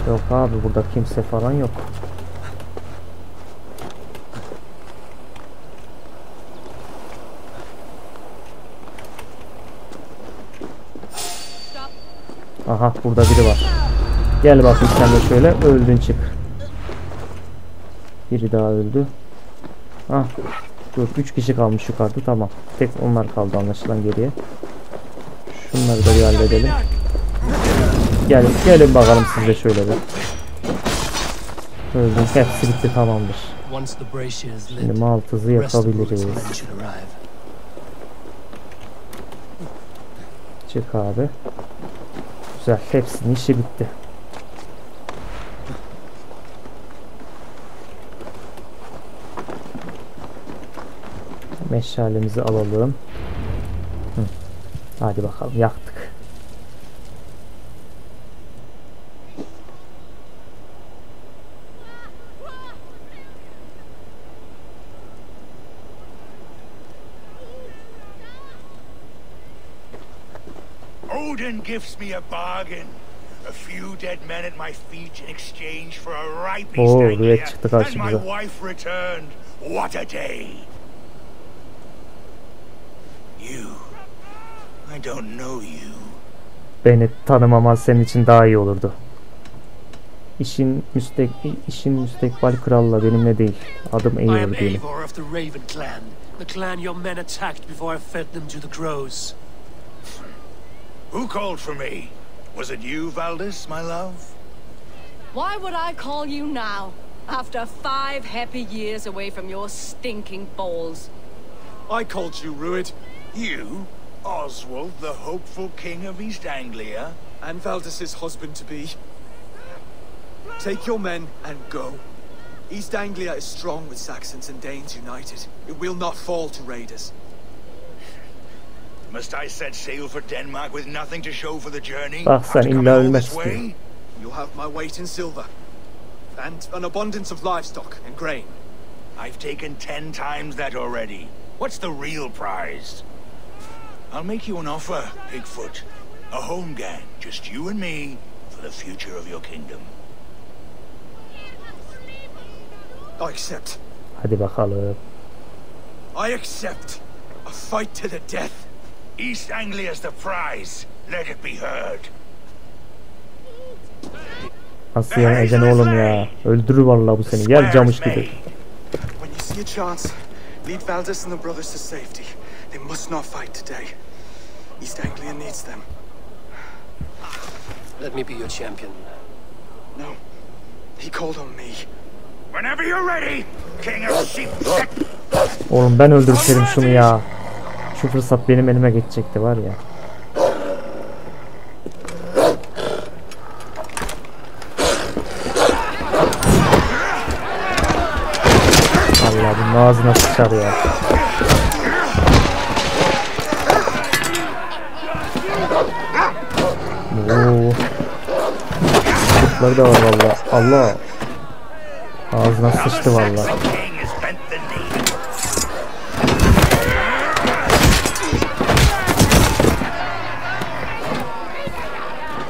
Yok abi, burada kimse falan yok. Aha, burada biri var. Gel bakayım sen de şöyle, öldün çık. Biri daha öldü. Ah, dur, 3 kişi kalmış yukarıda, tamam. Tek onlar kaldı anlaşılan geriye. Şunları da bir halledelim. Gelin bakalım siz de şöyle bir. Öldüm, hepsi bitti, tamamdır. Şimdi maltızı yapabiliriz. Çık abi. Güzel, hepsinin işi bitti. Meşalemizi alalım. Hadi bakalım, yaktık. Odin gives me a bargain. A few dead men at my feet in exchange for a ripe East Anglia, and my wife returned. What a day! You, I don't know you. Beni tanımaman senin için daha iyi olurdu. İşin müstekbal kralla benimle değil. Adım Eivor diyelim. The clan your men attacked before I fed them to the crows. Who called for me? Was it you, Valdis, my love? Why would I call you now, after 5 happy years away from your stinking balls? I called you, Rued. You? Oswald, the hopeful king of East Anglia? And Valdis's husband-to-be. Take your men and go. East Anglia is strong with Saxons and Danes united. It will not fall to raiders. Must I set sail for Denmark with nothing to show for the journey? Bak sen illa ölmek istiyorsun. You'll have my weight in silver. And an abundance of livestock and grain. I've taken 10 times that already. What's the real prize? I'll make you an offer, Bigfoot. A home gang, just you and me, for the future of your kingdom. I accept. Hadi bakalım. I accept. A fight to the death. East Anglia's the prize. Let it be heard. Nasıl yeneceksin oğlum ya? Öldürür vallahi bu seni. Gel camış gibi. When you see a chance, lead Valdis and the brothers to safety. They must not fight today. East Anglia needs them. Let me be your champion. No. He called on me. Whenever you're ready, King of Sheep. Oğlum ben öldürseydim şunu ya. Şu fırsat benim elime geçecekti var ya. Allah, bunun ağzına sıçar ya. Silahları da var valla. Allah. Ağzına sıçtı valla.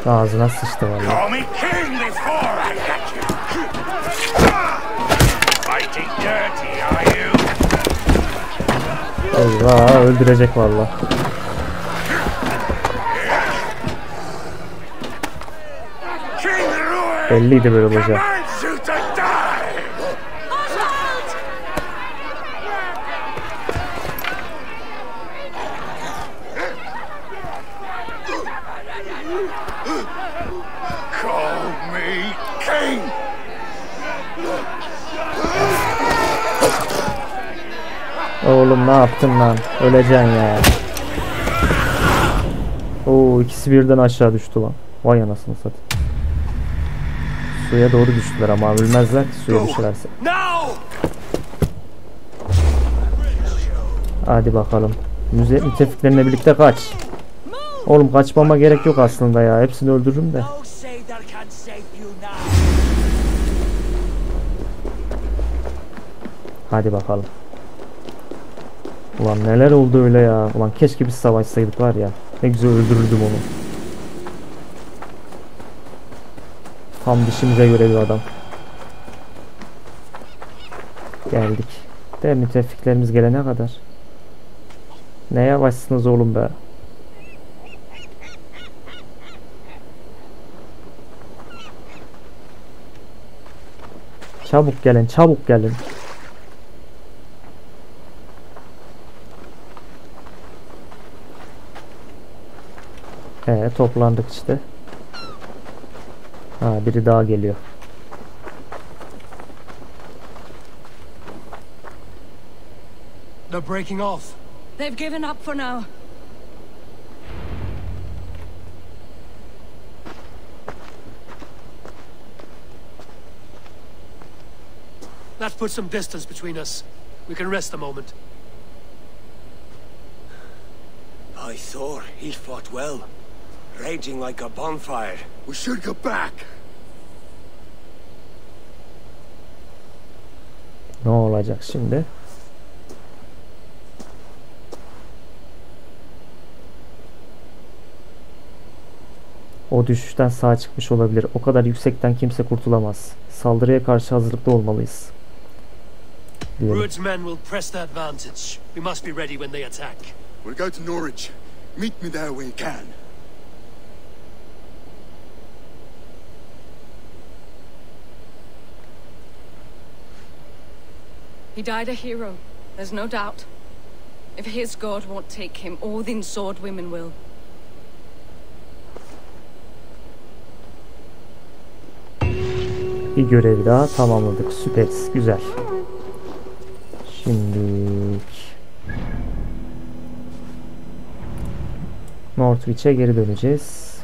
Ağzına sıçtı valla. Eyvah, öldürecek valla. Belliydi böyle olacak. Oğlum ne yaptın lan? Öleceksin ya. Oo, ikisi birden aşağı düştü lan. Vay anasını satayım. Suya doğru düştüler ama ölmezler ki suya düşerlerse. Hadi bakalım. Müttefiklerine birlikte kaç. Oğlum kaçmama gerek yok aslında ya. Hepsini öldürürüm de. Hadi bakalım. Ulan neler oldu öyle ya. Ulan keşke biz savaşsaydık var ya. Ne güzel öldürürdüm onu. Tam dişimize göre bir adam. Geldik. De müttefiklerimiz gelene kadar. Ne yavaşsınız oğlum be. Çabuk gelin, çabuk gelin. Toplandık işte. Ha, biri daha geliyor. They're breaking off. They've given up for now. Let's put some distance between us. We can rest a moment. By Thor, he fought well. Raging like a bonfire. We should go back. Ne olacak şimdi? O düşüşten sağ çıkmış olabilir. O kadar yüksekten kimse kurtulamaz. Saldırıya karşı hazırlıklı olmalıyız. Rued's men will press the advantage. We must be ready when they attack. We'll go to Norwich. Meet me there when you can. He died a hero. There's no doubt. If his god won't take him, Odin's sword women will. Bir görevi daha tamamladık. Süperiz. Güzel. Şimdi Norveç'e geri döneceğiz.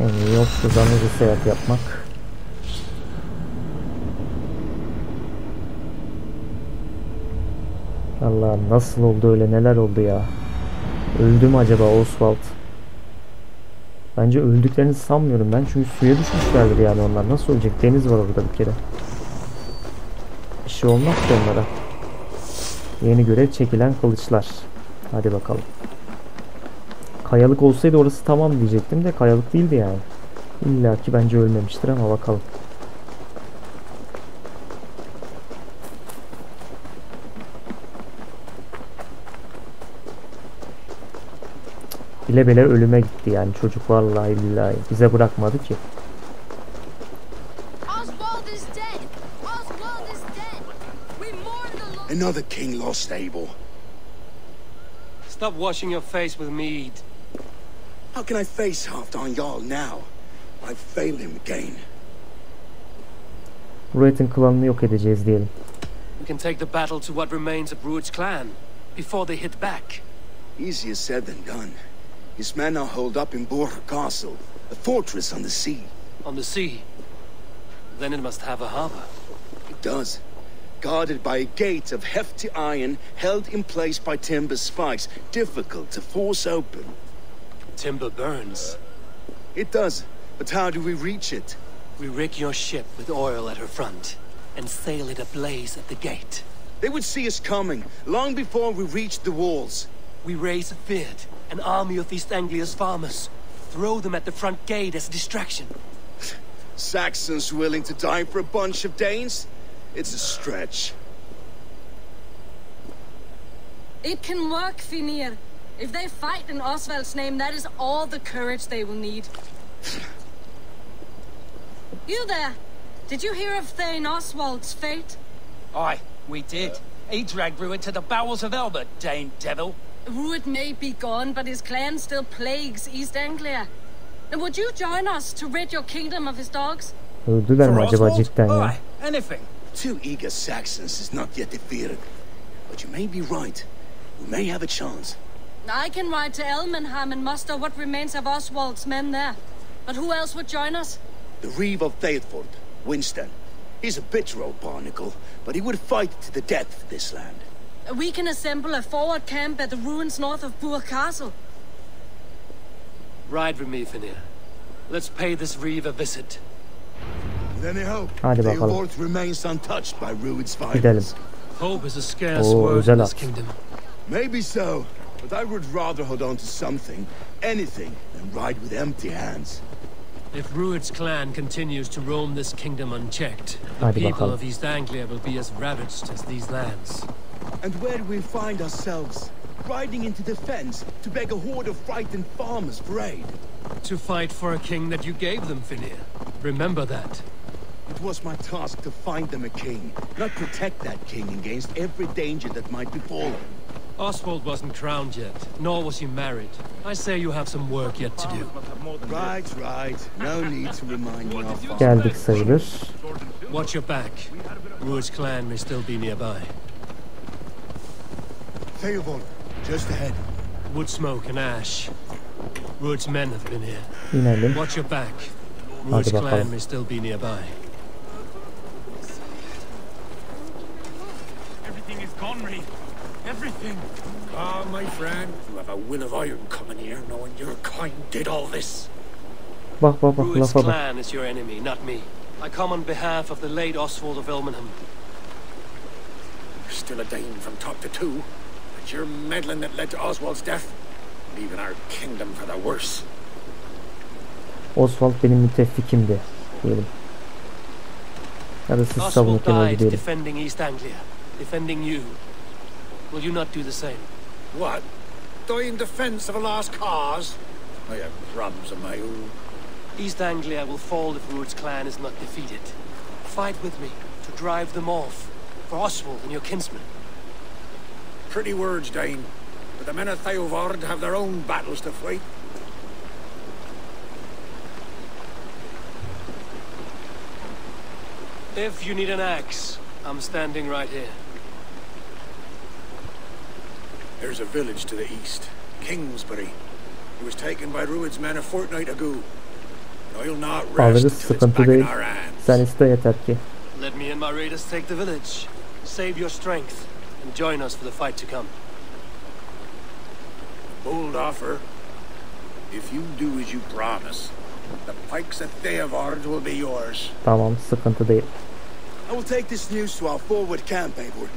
Yani yok buradan hızlı seyahat yapmak. Allah nasıl oldu öyle, neler oldu ya. Öldü mü acaba Oswald? Bence öldüklerini sanmıyorum ben, çünkü suya düşmüşlerdir yani onlar. Nasıl ölecek? Deniz var orada bir kere. Bir şey olmaz ki onlara. Yeni görev, çekilen kılıçlar. Hadi bakalım. Kayalık olsaydı orası tamam diyecektim de kayalık değildi yani. İlla ki bence ölmemiştir ama bakalım. Bile bile ölüme gitti yani çocuk, vallahi billahi. Bize bırakmadı ki. Another king lost, Abel. Stop washing your face with mead. How can I face Halfdan Jarl now? I've failed him again. Rued'in klanını yok edeceğiz diyelim. We can take the battle to what remains of Rued's clan before they hit back. Easier said than done. His men are holed up in Borg Castle, a fortress on the sea. On the sea? Then it must have a harbor. It does. Guarded by a gate of hefty iron held in place by timber spikes, difficult to force open. Timber burns. It does, But how do we reach it? We rig your ship with oil at her front and sail it ablaze at the gate. They would see us coming, long before we reached the walls. We raise a beard, an army of East Anglia's farmers. Throw them at the front gate as a distraction. Saxons willing to die for a bunch of Danes? It's a stretch. It can work, Finir. If they fight in Oswald's name, that is all the courage they will need. You there! Did you hear of Thane Oswald's fate? Aye, we did. He dragged Rued to the bowels of Elba, Dane devil. Rued may be gone, but his clan still plagues East Anglia. And would you join us to rid your kingdom of his dogs? Öldüler mi acaba cidden ya? Aye, anything. Two eager Saxons is not yet defeated. But you may be right. We may have a chance. I can ride to Elmenham and muster what remains of Oswald's men there. But who else would join us? The Reeve of Thetford, Winston. He's a bitter old barnacle, but he would fight to the death for this land. We can assemble a forward camp at the ruins north of Bur Castle. Ride with me, Finir. Let's pay this Reeve a visit. With any hope, Hadi bakalım. Theobald remains untouched by Rued's Gidelim. violence. Hope is a scarce Oo, word güzel in this at. kingdom. Maybe so, but I would rather hold on to something, anything, than ride with empty hands. If Rued's clan continues to roam this kingdom unchecked, the Hadi people bakalım. of East Anglia will be as ravaged as these lands. And where do we find ourselves? Riding into defense to beg a horde of frightened farmers for aid. To fight for a king that you gave them, Finir. Remember that. It was my task to find them a king, not protect that king against every danger that might befall him. Oswald wasn't crowned yet, nor was he married. I say you have some work yet to do. Right. No need to remind me of Geldik sayılır. Watch your back. Rued's clan may still be nearby. Theobald, just ahead. Wood smoke and ash. Rued's men have been here. İnelim. Watch your back. Rued's bakalım. clan may still be nearby. Everything is gone, Reeve. Everything. Ah, my friend, you have a will of iron coming here, knowing your kind did all this. Bak Rued's lafa bak. clan is your enemy, not me. I come on behalf of the late Oswald of Elmenham. You're still a Dane from top to two. It's your meddling that led to Oswald's death, leaving our kingdom for the worse. Oswald benim müttefikimdi diyelim. Ya da siz Oswald savunurken öyle died diyelim. defending East Anglia, defending you. Will you not do the same? What? Die in defense of a lost cause? I have problems of my own. East Anglia will fall if Rued's clan is not defeated. Fight with me to drive them off, for Oswald and your kinsmen. Pretty words, Dane, but the men of Theobald have their own battles to fight. If you need an axe, I'm standing right here. There's a village to the east, Kingsbury. It was taken by Rued's men a fortnight ago. I'll not rest Alırız, until it's sıkıntı back in değil. our hands. Sen iste yeter ki. Let me and my raiders take the village. Save your strength and join us for the fight to come. Bold offer. If you do as you promise, the pikes of Theobald will be yours. Tamam, sıkıntı değil. I will take this news to our forward camp, Eivor.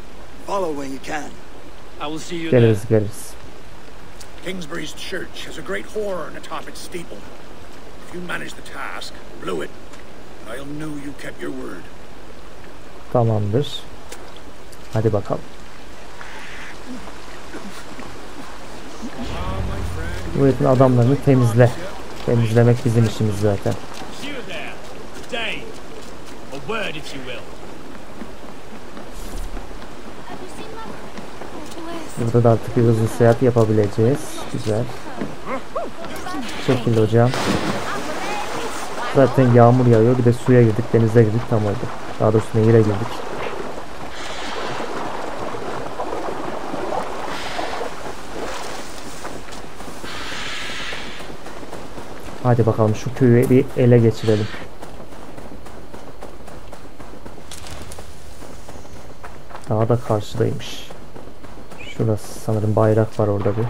Follow when you can. I will see you there. Geliriz. Kingsbury's church has a great horn atop its steeple. If you manage the task, blow it, I'll know you kept your word. Tamamdır. Hadi bakalım. Bu herifin adamlarını temizle. Temizlemek bizim işimiz zaten. Burada da artık bir hızlı seyahat yapabileceğiz. Güzel. Çekil hocam. Zaten yağmur yağıyor. Bir de suya girdik. Denize girdik. Tam oldu. Daha doğrusu nehire girdik. Hadi bakalım şu köyü bir ele geçirelim. Daha da karşıdaymış. Şurası sanırım bayrak var orada bir.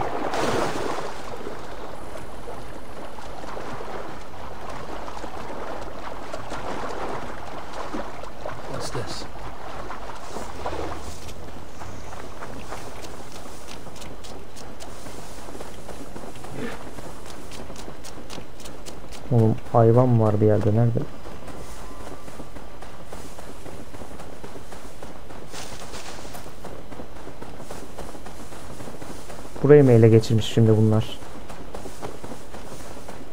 Oğlum hayvan var bir yerde, nerede? Burayı mı ele geçirmiş şimdi bunlar?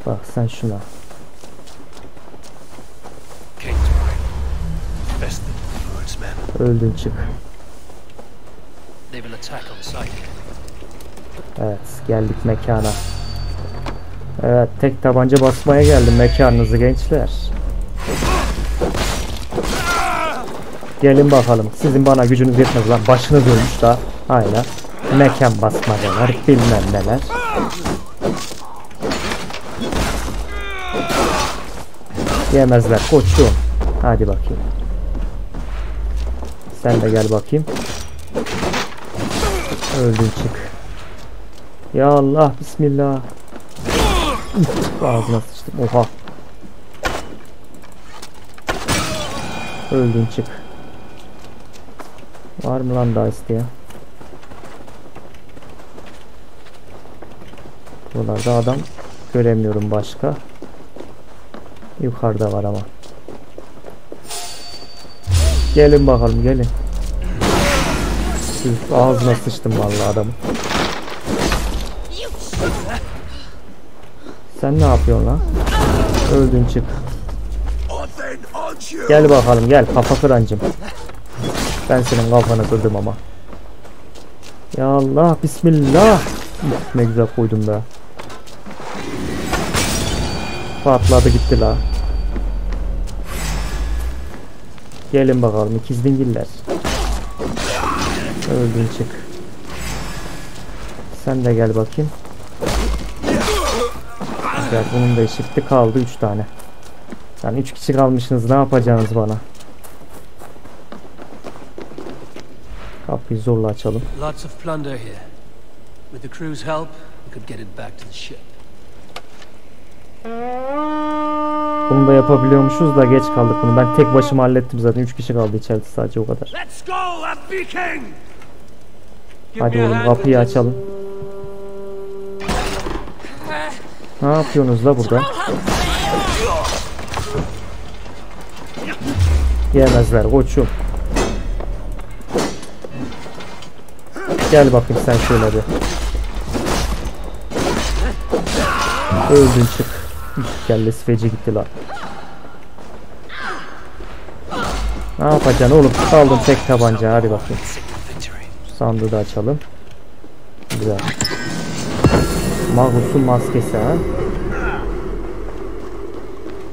Bak sen şuna. Öldün çık. Evet, geldik mekana. Evet, tek tabanca basmaya geldim mekanınızı gençler. Gelin bakalım. Sizin bana gücünüz yetmez lan. Başını dönmüş da hala mekan basmacalar, bilmem neler. Yemezler koçum. Hadi bakayım. Sen de gel bakayım. Öldün çık. Ya Allah, bismillah. Ağzına sıçtım. Oha. Öldün çık. Var mı lan daha isteyen? Buralarda adam göremiyorum başka. Yukarıda var ama. Gelin bakalım, gelin. Ağzına sıçtım vallahi adamı. Sen ne yapıyorsun lan? Öldün çık. Gel bakalım, gel kafa kırancım. Ben senin kafanı kırdım ama. Ya Allah, bismillah. Ne güzel koydum be. Patladı gitti la. Gelin bakalım ikiz dingiller. Öldün çık. Sen de gel bakayım. Güzel, bunun da eşitti, kaldı 3 tane. Yani 3 kişi kalmışsınız, ne yapacaksınız bana? Kapıyı zorla açalım. Lots of plunder here. With the crew's help, we could get it back to the ship. Bunu da yapabiliyormuşuz da geç kaldık bunu. Ben tek başıma hallettim zaten. 3 kişi kaldı içeride sadece, o kadar. Hadi oğlum kapıyı açalım. Ne yapıyorsunuz la burada? Yemezler koçum. Gel bakayım sen şöyle bir. Öldün çık. Kellesi feci gitti lan. Ne yapacaksın oğlum? Kaldım tek tabanca, hadi bakayım. Sandığı da açalım. Güzel. Magus'un maskesi ha.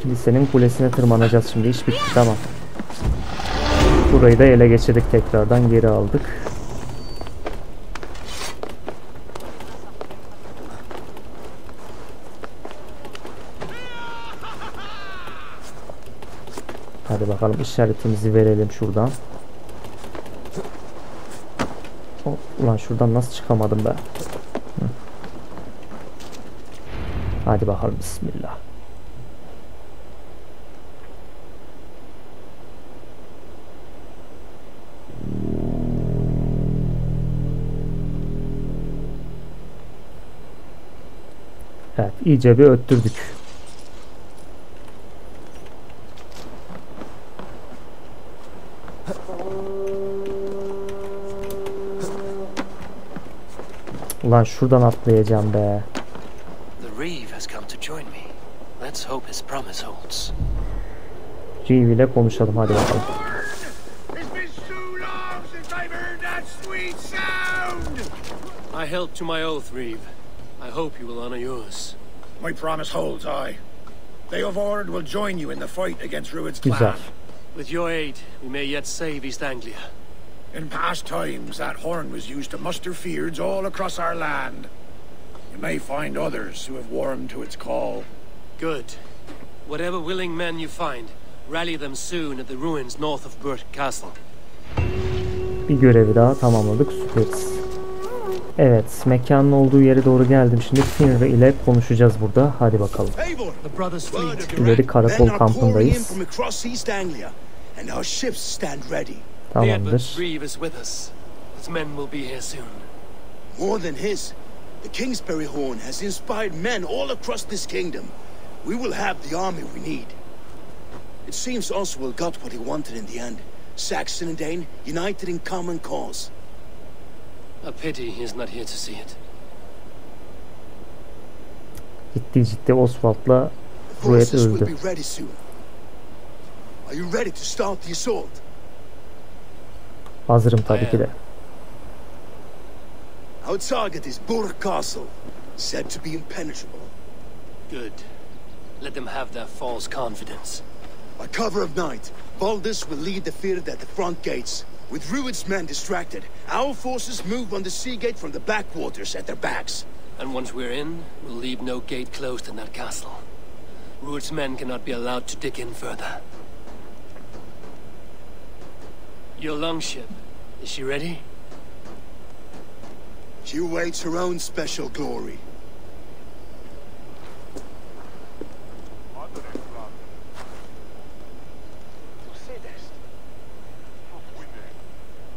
Kilisenin kulesine tırmanacağız şimdi. İş bitti, tamam. Burayı da ele geçirdik, tekrardan geri aldık. Hadi bakalım işaretimizi verelim şuradan. Oh, ulan şuradan nasıl çıkamadım be. Hı. Hadi bakalım, bismillah. Evet, iyice bir öttürdük. Ulan şuradan atlayacağım be. Reeve ile konuşalım, hadi bakalım. I held to my oath, Reeve. I hope you will honor yours. My promise holds, aye. They of Ord will join you in the fight against Rued's clan. Güzel. With your aid, we may yet save East Anglia. In past times, that horn was used to muster fyrds all across our land. You may find others who have warmed to its call. Good. Whatever willing men you find, rally them soon at the ruins north of Büyük Castle. Bir görevi daha tamamladık, süperiz. Evet, mekanın olduğu yere doğru geldim. Şimdi Finra ile konuşacağız burada. Hadi bakalım. İleri karakol kampındayız. Tamamdır. More than his, the Kingsbury horn has inspired men all across this kingdom. we will have the army we need. It seems Oswald got what he wanted in the end. Saxon and Dane united in common cause. A pity he's not here to see it. Ciddi Oswald'la Rued öldü. Are you ready to start the assault? Hazırım tabii ki de. Our target is Burg Castle, said to be impenetrable. Good. Let them have their false confidence. By cover of night, Baldus will lead the field at the front gates. With Rued's men distracted, our forces move on the sea gate from the backwaters at their backs. And once we're in, we'll leave no gate closed in that castle. Rued's men cannot be allowed to dig in further. Your longship, is she ready? She awaits her own special glory.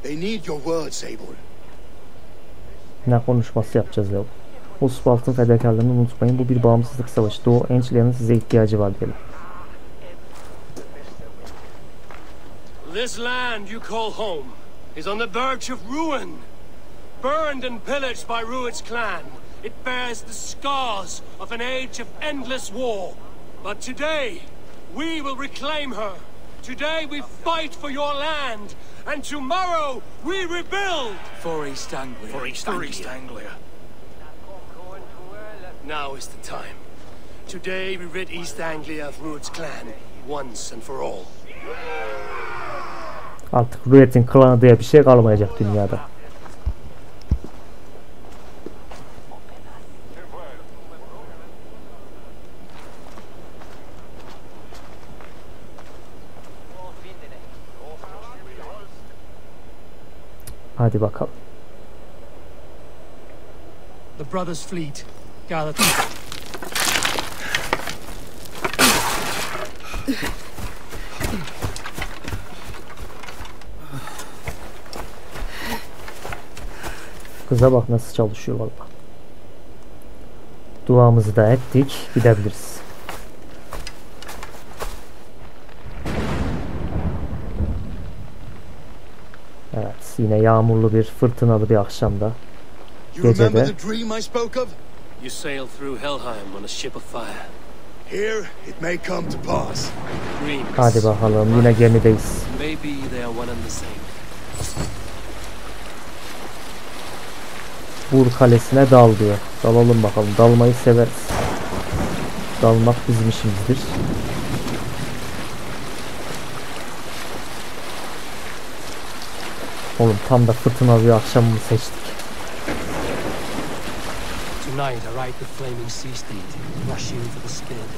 They need your words, Eivor. Ne konuşması yapacağız ya? Oswald'ın fedakarlığını unutmayın. Bu bir bağımsızlık savaşı. Doğu Ençlia'nın size ihtiyacı var diyelim. This land you call home is on the verge of ruin. Burned and pillaged by Rued's clan, it bears the scars of an age of endless war. But today, we will reclaim her. Today we fight for your land, and tomorrow we rebuild! For East Anglia. For East Anglia. Now is the time. Today we rid East Anglia of Rued's clan, once and for all. Artık Rued'in klanı diye bir şey kalmayacak dünyada. Hadi bakalım. The brothers' fleet gathered. Kıza bak nasıl çalışıyor vallahi. Duamızı da ettik, gidebiliriz. Evet, yine yağmurlu bir, fırtınalı bir akşamda. Gecede. You sail through Helheim on a ship of fire. Here it may come to pass. Hadi bakalım, yine gemideyiz. Maybe they are one and the same. Bur kalesine dal diyor. Dalalım bakalım. Dalmayı severiz. Dalmak bizim işimizdir. Oğlum tam da fırtınalı bir akşamını seçtik. Tonight I ride the flaming sea steed, rushing for the spirit.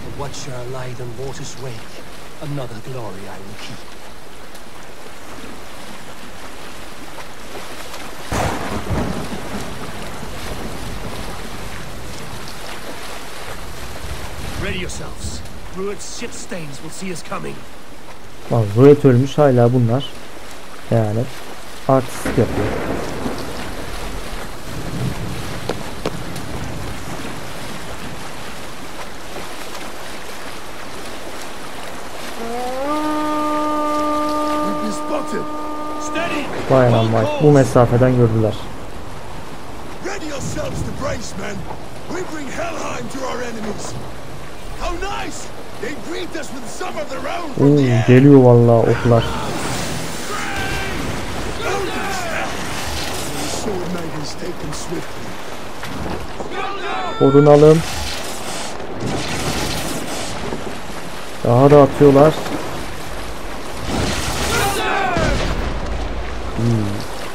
A watcher light on water's wake. Another glory I will keep. Ready yourselves. Rued's shit stains will see us coming. Bak Rued ölmüş, hala bunlar yani artistlik yapıyor. Vay anam vay, bu mesafeden gördüler. Ready yourselves to brace, men. We bring Helheim to our enemies. How nice! They greet us with some of their own from the air. Geliyor vallahi oklar. Korunalım. Daha da atıyorlar.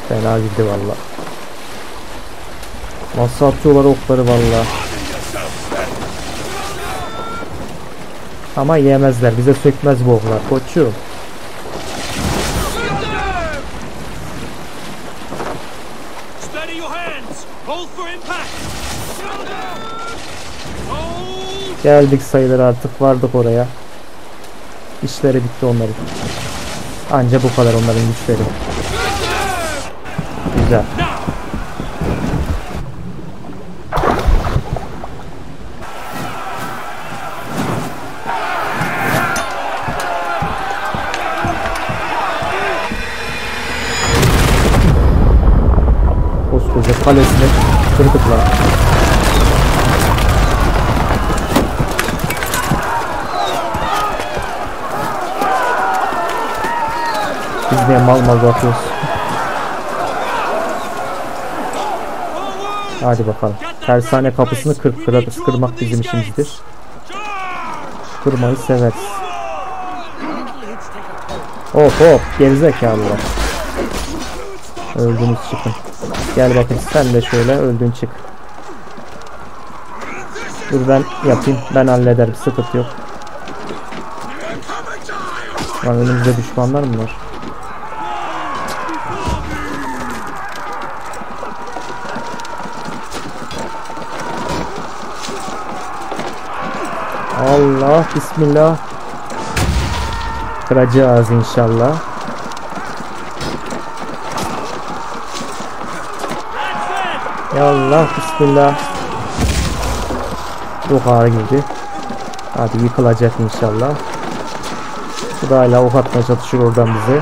Fena gitti valla. Nasıl atıyorlar okları valla. Ama yemezler. Bize sökmez bu oklar. Koçum. Geldik sayılır, artık vardık oraya. İşleri bitti onların. Anca bu kadar onların güçleri. Güzel. Koskoca kalesini kırdıklar. Biz niye mal bakıyoruz? Hadi bakalım. Tersane kapısını kırmak bizim işimizdir. Kırmayı severiz. Hop hop, gerizekalılar. Öldünüz, çıkın. Gel bakayım, sen de şöyle öldün, çık. Dur ben yapayım, ben hallederim, sıkıntı yok. Lan önümüzde düşmanlar mı var? Allah, bismillah. Kıracağız inşallah. Ya Allah, bismillah. Çok ağır girdi. Hadi yıkılacak inşallah. Bu da hala ok atmaya çalışıyor oradan bize.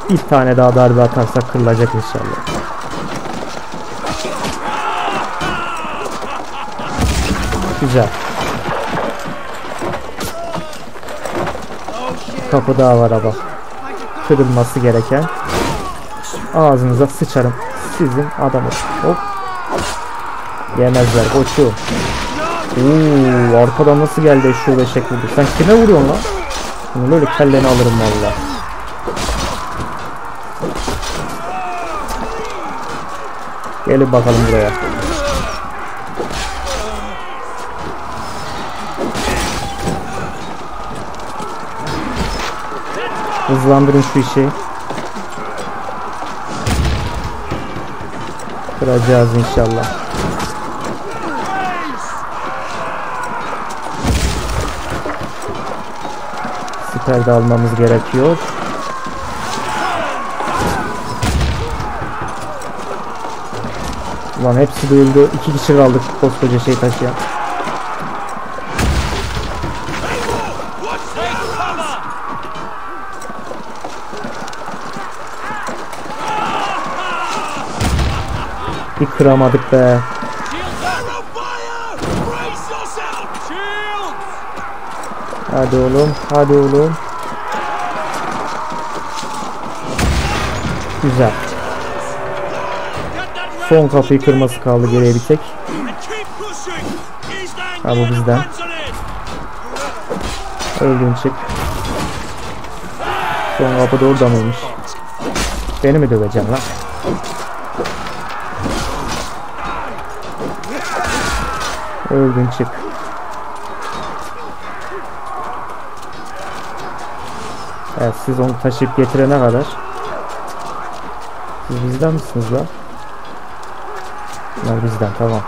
Bir tane daha darbe atarsak kırılacak inşallah. Güzel. Kapı daha var ama. Kırılması gereken. Ağzınıza sıçarım. Sizin adamı. Hop. Yemezler koçum. Oo, arkadan nasıl geldi şu beşek vurdu. Sen kime vuruyorsun lan? Bunu böyle kelleni alırım valla. Gelin bakalım buraya. Hızlandırın şu işi. Kıracağız inşallah. Siper de almamız gerekiyor. Ulan hepsi de öldü. 2 kişi kaldık koskoca şey taşıyan. Bir kıramadık be. Hadi oğlum, hadi oğlum. Güzel. Son kapıyı kırması kaldı, geriye bir tek. Ha, bu bizden. Öldün, çık. Son kapı da orada mıymış? Beni mi döveceksin lan? Öldün, çık. Evet, siz onu taşıyıp getirene kadar. Siz bizden misiniz lan? Bunlar bizden, tamam.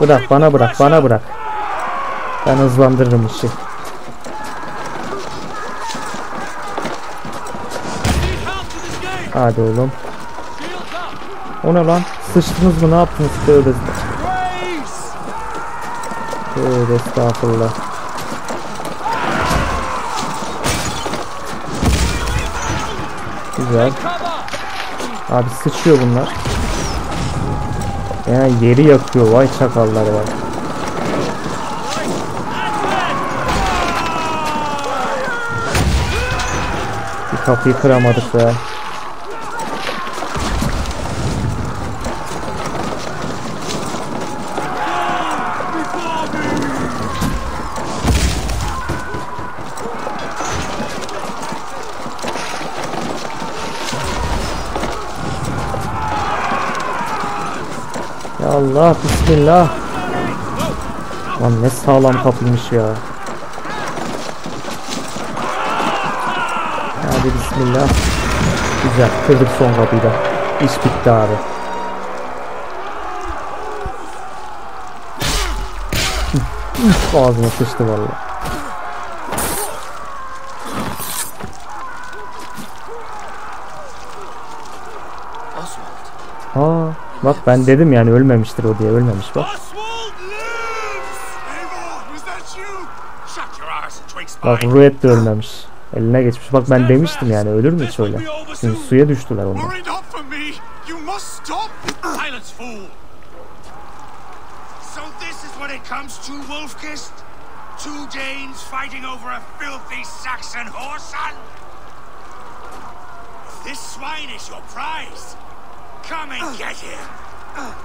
Bırak, bana bırak, bana bırak. Ben hızlandırırım işi. Hadi oğlum. O ne lan? Sıçtınız mı? Ne yaptınız? Tövbe. Tövbe estağfurullah. Güzel. Abi sıçıyor bunlar. Yani yeri yakıyor. Vay çakallar var. Bir kapıyı kıramadık be. Allah, bismillah. Lan ne sağlam kapıymış ya. Hadi bismillah. Güzel, kırdık son kapıyı da. İş bitti abi. Ağzıma sıçtı vallahi. Aa, bak ben dedim yani ölmemiştir o diye, ölmemiş bak. Bak Ruet de ölmemiş. Eline geçmiş. Bak ben demiştim yani ölür mü hiç öyle. Şimdi suya düştüler onlar.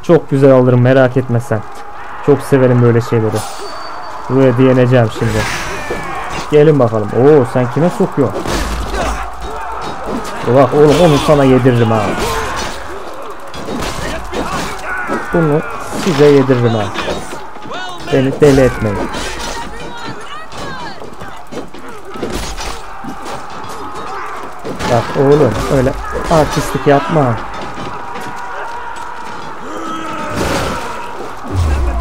Çok güzel alırım, merak etme sen. Çok severim böyle şeyleri. Ruet'i yeneceğim şimdi. Gelin bakalım. Oo, sen kime sokuyorsun? Bak oğlum, onu sana yediririm ha. Bunu size yediririm ha. Beni deli etmeyin. Bak oğlum, öyle artistlik yapma.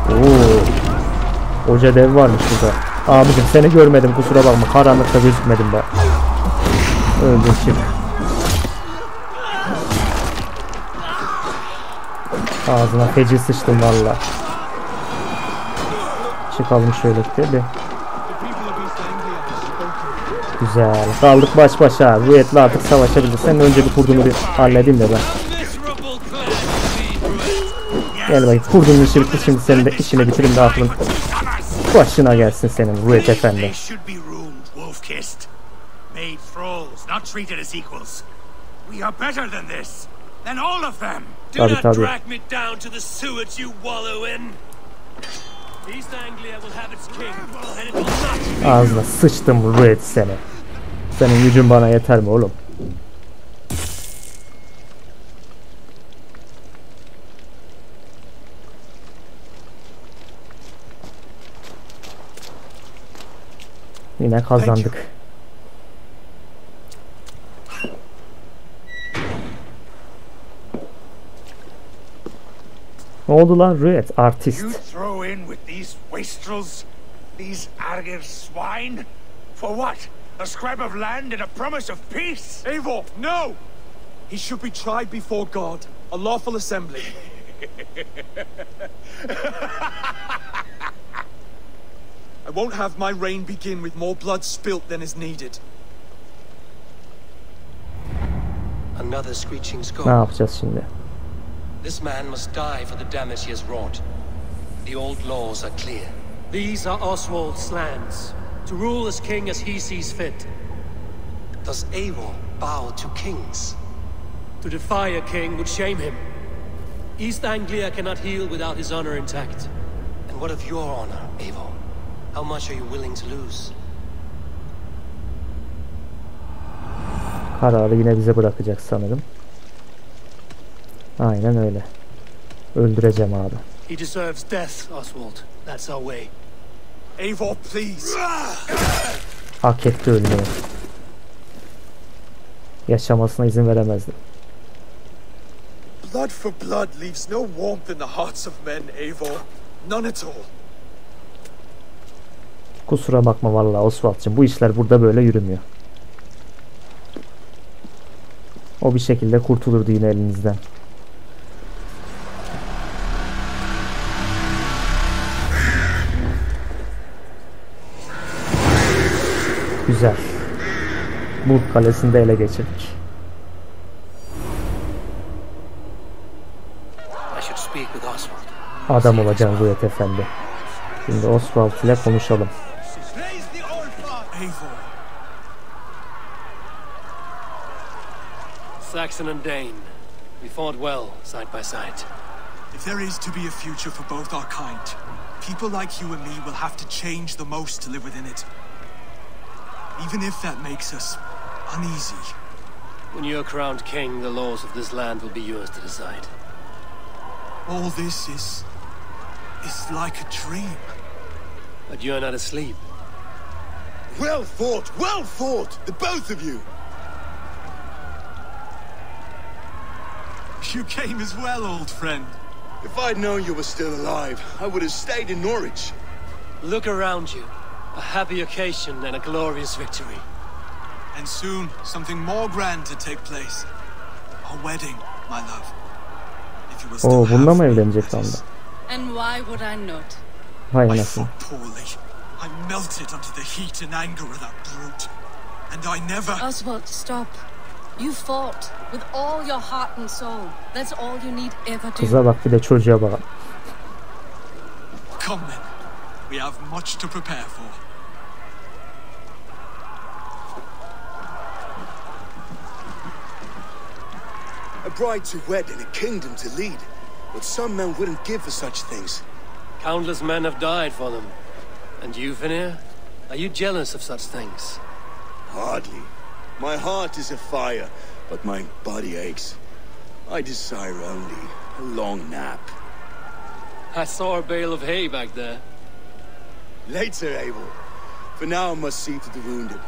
Oo. Hoca dev varmış burada. Abicim seni görmedim, kusura bakma. Karanlıkta gözükmedim ben. Öldüm şimdi. Ağzına feci sıçtım valla. Çıkalım şöyle bir. Güzel. Kaldık baş başa. Ruet'le artık savaşabiliriz. Senin önce bir kurdunu bir halledeyim de ben. Gel bakayım. Kurdunun işi bitti. Şimdi senin de işini bitireyim de aklın başına gelsin senin Ruet efendi. Tabii tabii. Ağzına sıçtım Ruet seni. Senin gücün bana yeter mi oğlum? Yine kazandık. Ne oldu lan Ruet? Artist. These arger swine? For what? A scrap of land and a promise of peace? Eivor, no! He should be tried before God, a lawful assembly. I won't have my reign begin with more blood spilt than is needed. Another screeching skull. Ne yapacağız şimdi? This man must die for the damage he has wrought. The old laws are clear. These are Oswald's lands, to rule as king as he sees fit. Does Eivor bow to kings? To defy a king would shame him. East Anglia cannot heal without his honor intact. And what of your honor, Eivor? How much are you willing to lose? Kararı yine bize bırakacak sanırım. Aynen öyle. Öldüreceğim abi. He deserves death, Oswald. That's our way. Eivor, please. Hak etti ölmeyi. Yaşamasına izin veremezdim. Blood for blood leaves no warmth in the hearts of men, Eivor. None at all. Kusura bakma vallahi Oswald'cığım, bu işler burada böyle yürümüyor. O bir şekilde kurtulurdu yine elinizden. Güzel. Burg Kalesi'ni de ele geçirdik. Adam olacaksın Ruet efendi. Şimdi Oswald ile konuşalım. Saxon and Dane, we fought well side by side. If there is to be a future for both our kind, people like you and me will have to change the most to live within it. Even if that makes us uneasy. When you're crowned king, the laws of this land will be yours to decide. All this is like a dream. But you're not asleep. Well fought, the both of you. You came as well, old friend. If I'd known you were still alive, I would have stayed in Norwich. Look around you. A happy occasion and a glorious victory. And soon, something more grand to take place. Our wedding, my love. If you will still bununla mı evlenecek tam da? And why would I not? Vay I anasını. fought poorly. I melted under the heat and anger of that brute. And I never... Oswald, stop. You fought with all your heart and soul. That's all you need ever do. Kıza bak, bir de çocuğa bak. Come then. We have much to prepare for. A bride to wed and a kingdom to lead. But some men wouldn't give for such things. Countless men have died for them. And you, Vanir? Are you jealous of such things? Hardly. My heart is afire, but my body aches. I desire only a long nap. I saw a bale of hay back there. Later, Eivor. For now, I must see to the wounded.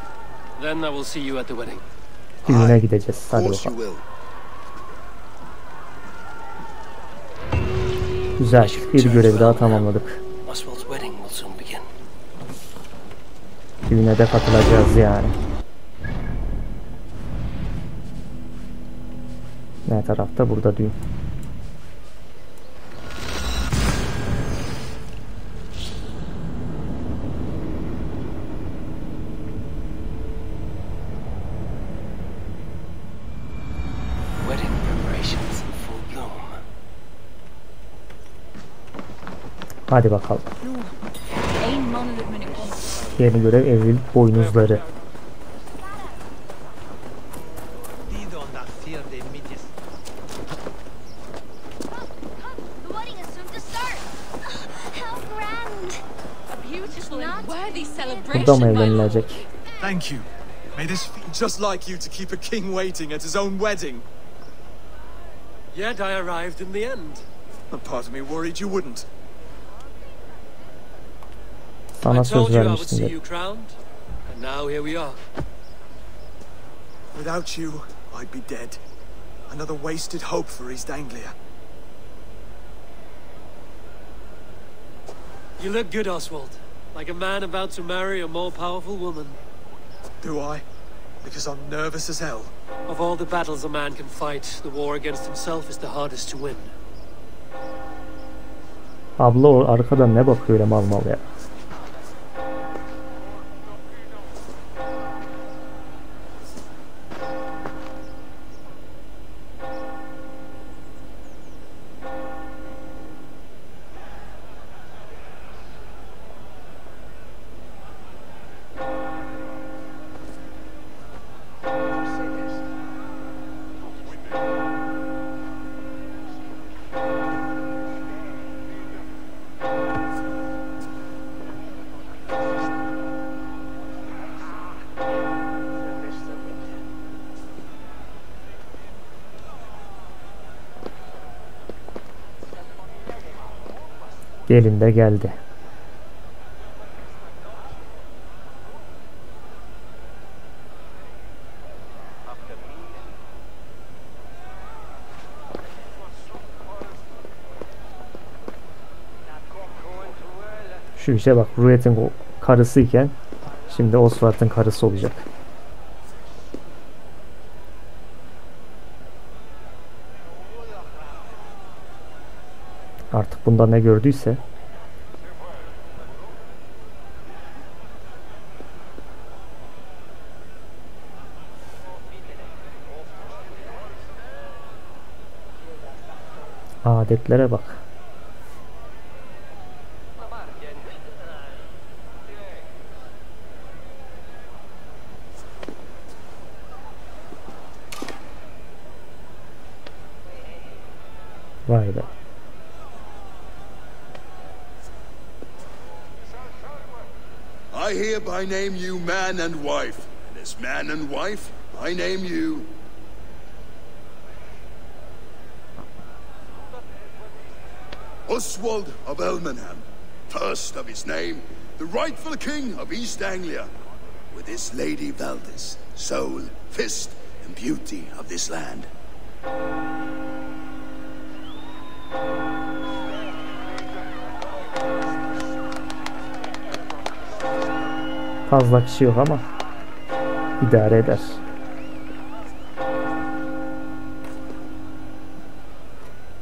Then I will see you at the wedding. Düğüne gideceğiz. Hadi Of course you bakalım. will. Güzel. Bir görev daha tamamladık. Oswald's wedding will soon begin. Düğüne de katılacağız yani. Ne tarafta? Burada düğün. Wedding preparations in full bloom. Hadi bakalım. Yeni görev evlilik boynuzları. Burada mı evlenilecek? Thank you. May this feel just like you to keep a king waiting at his own wedding. Yet I arrived in the end. A part of me worried you wouldn't. Sana I told söz you I would see vermiştim. you crowned, and now here we are. Without you, I'd be dead. Another wasted hope for East Anglia. You look good, Oswald. Like a man about to marry a more powerful woman. Do I? Because I'm nervous as hell. Of all the battles a man can fight, the war against himself is the hardest to win. Abla o arkadan ne bakıyor öyle mal mal ya. Gelin de geldi. Şu işe bak, Ruet'in karısıyken şimdi Oswald'ın karısı olacak. Artık bunda ne gördüyse. Adetlere bak. Vay be. I hereby name you man and wife, and as man and wife, I name you Oswald of Elmenham, first of his name, the rightful king of East Anglia, with his lady Valdis, soul, fist, and beauty of this land. Fazla kişi yok ama idare eder.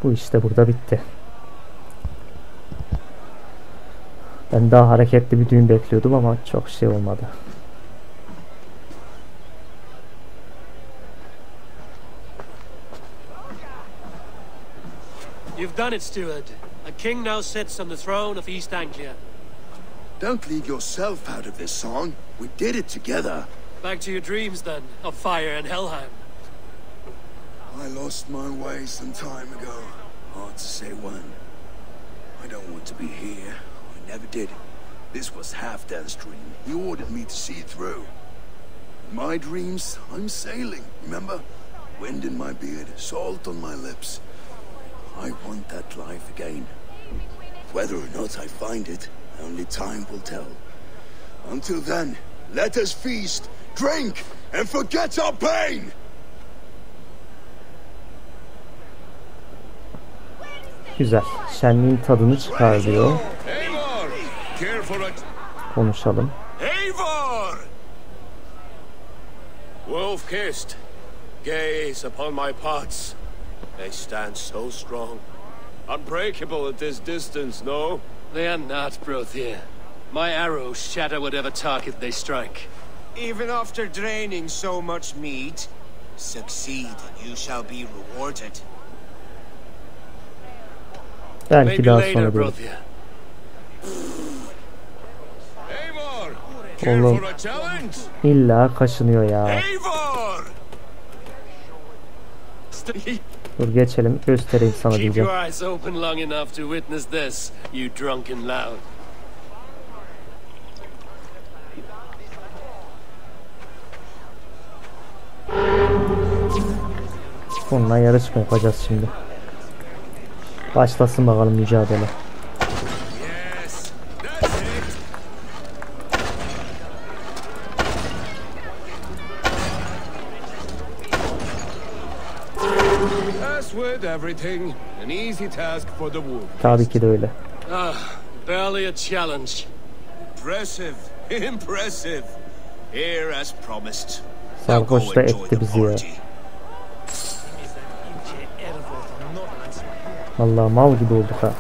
Bu işte burada bitti. Ben daha hareketli bir düğün bekliyordum ama çok şey olmadı. You've done it, steward. A king now sits on the throne of East Anglia. Don't leave yourself out of this song. We did it together. Back to your dreams, then, of fire and Helheim. I lost my way some time ago. Hard to say when. I don't want to be here. I never did. This was Halfdan's dream. He ordered me to see it through. In my dreams, I'm sailing, remember? Wind in my beard, salt on my lips. I want that life again. Whether or not I find it, only time will tell. Until then, let us feast, drink, and forget our pain! Güzel. Şenliğin tadını çıkar diyor. Eivor! Care for it. Konuşalım. Eivor! Wolf-kissed, gaze upon my pots. They stand so strong. Unbreakable at this distance, no? They are not, Brothier. My arrows shatter whatever target they strike. Even after draining so much meat, succeed and you shall be rewarded. Belki daha sonra değil. Oğlum illa kaşınıyor ya. Dur geçelim, göstereyim sana diyeceğim. Bununla yarışma yapacağız şimdi. Başlasın bakalım mücadele. Tabii ki de öyle. Barely a challenge. Impressive, impressive. Here as promised. Sarhoş da etti bizi ya. Vallahi mal gibi olduk ha.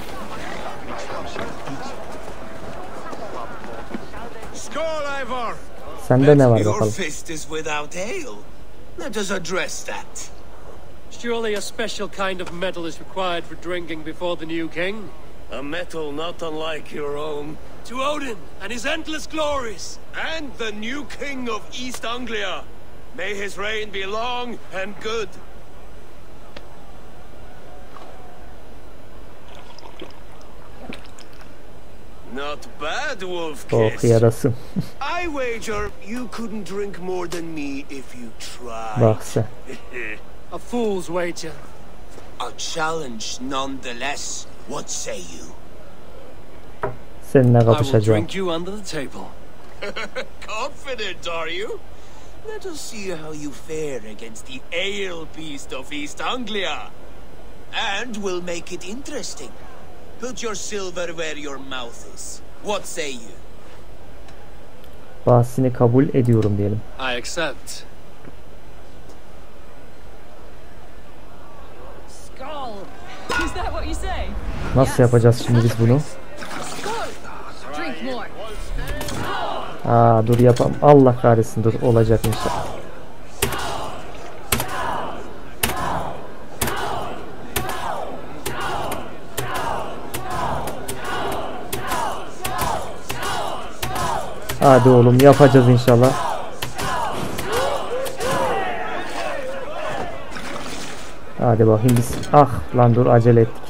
Sende ne var bakalım? Surely a special kind of metal is required for drinking before the new king? A metal not unlike your own. To Odin and his endless glories. And the new king of East Anglia. May his reign be long and good. Not bad, Wolf-kissed. Oh yarasın. I wager you couldn't drink more than me if you tried. Bak sen. A fool's wager. A challenge nonetheless. What say you? Seninle I will kapışacağım. drink you under the table. Confident, are you? Let us see how you fare against the ale beast of East Anglia. And we'll make it interesting. Put your silver where your mouth is. What say you? Bahsini kabul ediyorum diyelim. I accept. Skull. Is that what you say? Nasıl yapacağız şimdi biz bunu? Drink more. Dur yapalım. Allah kahretsin, dur olacak inşallah. Hadi oğlum yapacağız inşallah. Hadi bakayım biz. Ah lan dur acele ettik.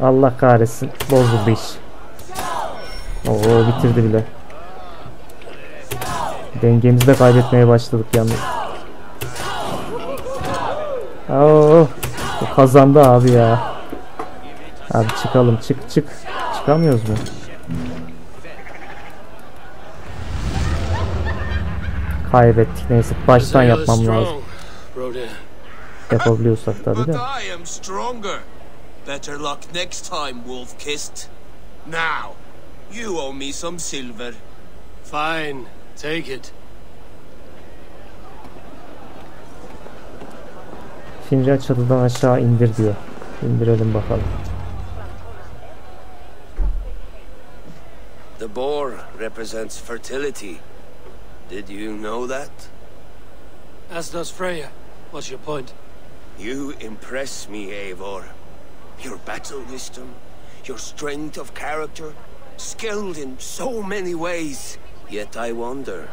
Allah kahretsin. Bozuldu iş. Oo bitirdi bile. Dengemizi de kaybetmeye başladık yalnız. Oo, bu kazandı abi ya. Abi çıkalım, çık. Çıkamıyoruz mu? Kaybettik, neyse baştan yapmam lazım. Yapabiliyorsak tabii de. Better luck next time, Wolf-kissed. Now, you owe me some silver. Fine, take it. Fincan çatıdan aşağı indir diyor. İndirelim bakalım. The boar represents fertility. Did you know that? As does Freya. What's your point? You impress me, Eivor. Your battle wisdom, your strength of character, skilled in so many ways. Yet I wonder,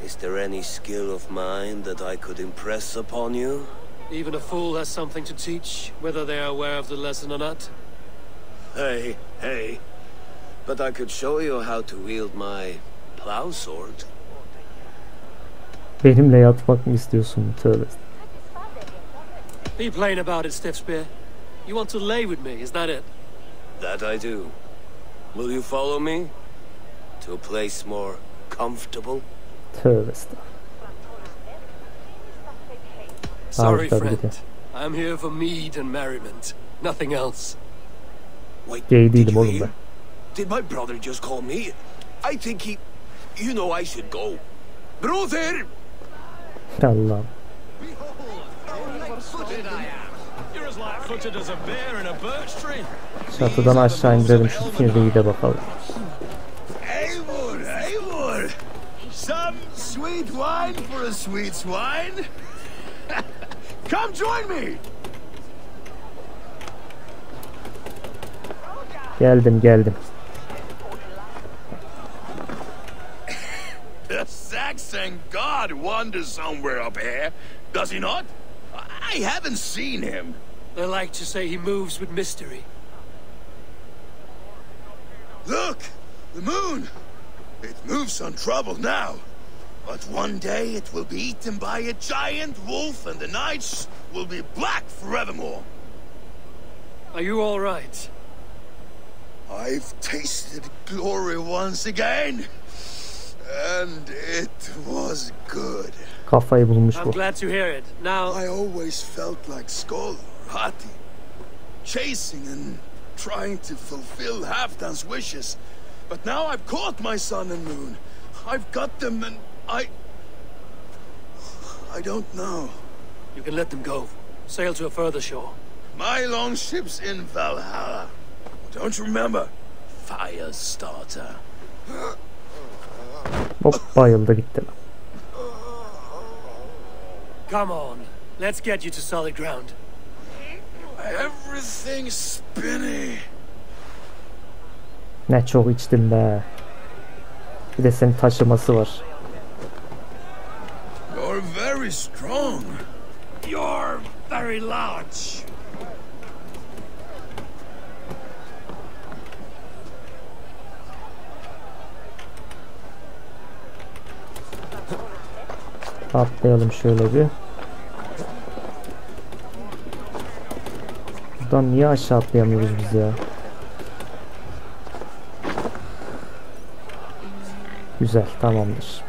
is there any skill of mine that I could impress upon you? Even a fool has something to teach, whether they are aware of the lesson or not. Hey. But I could show you how to wield my plow sword. Benimle yatmak mı istiyorsun? Tövbe. Are you playing about it, Stiff Spear? You want to lay with me, is that it? That I do. Will you follow me? To a place more comfortable? Tövbe. Sorry, friend. I'm here for mead and merriment. Nothing else. Wait, Gay did değilim you oğlum hear? ben. Did my brother just call me? I think he... You know I should go. Brother! Allah'ım. You're as light-footed as a bear in a birch tree. Çatıdan aşağı indirelim şu firdeyi de bakalım. Eivor! Some sweet wine for a sweet swine? Come join me! Geldim. The Saxon god wanders somewhere up here, does he not? I haven't seen him. They like to say he moves with mystery. Look! The moon! It moves on trouble now. But one day it will be eaten by a giant wolf and the nights will be black forevermore. Are you all right? I've tasted glory once again. And it was good. Kafayı bulmuş I'm bu. glad to hear it. Now... I always felt like Skoll or Hati, chasing and trying to fulfill Halfdan's wishes. But now I've caught my sun and moon. I've got them and I don't know. You can let them go. Sail to a further shore. My longship's in Valhalla. Don't you remember? Firestarter. Hop, bayıldı gitti. Come on. Let's get you to solid ground. Everything's spinny. Ne çok içtim be. Bir de senin taşıması var. You're very strong. You're very large. Atlayalım şöyle bir. Buradan niye aşağı atlayamıyoruz biz ya? Güzel, tamamdır.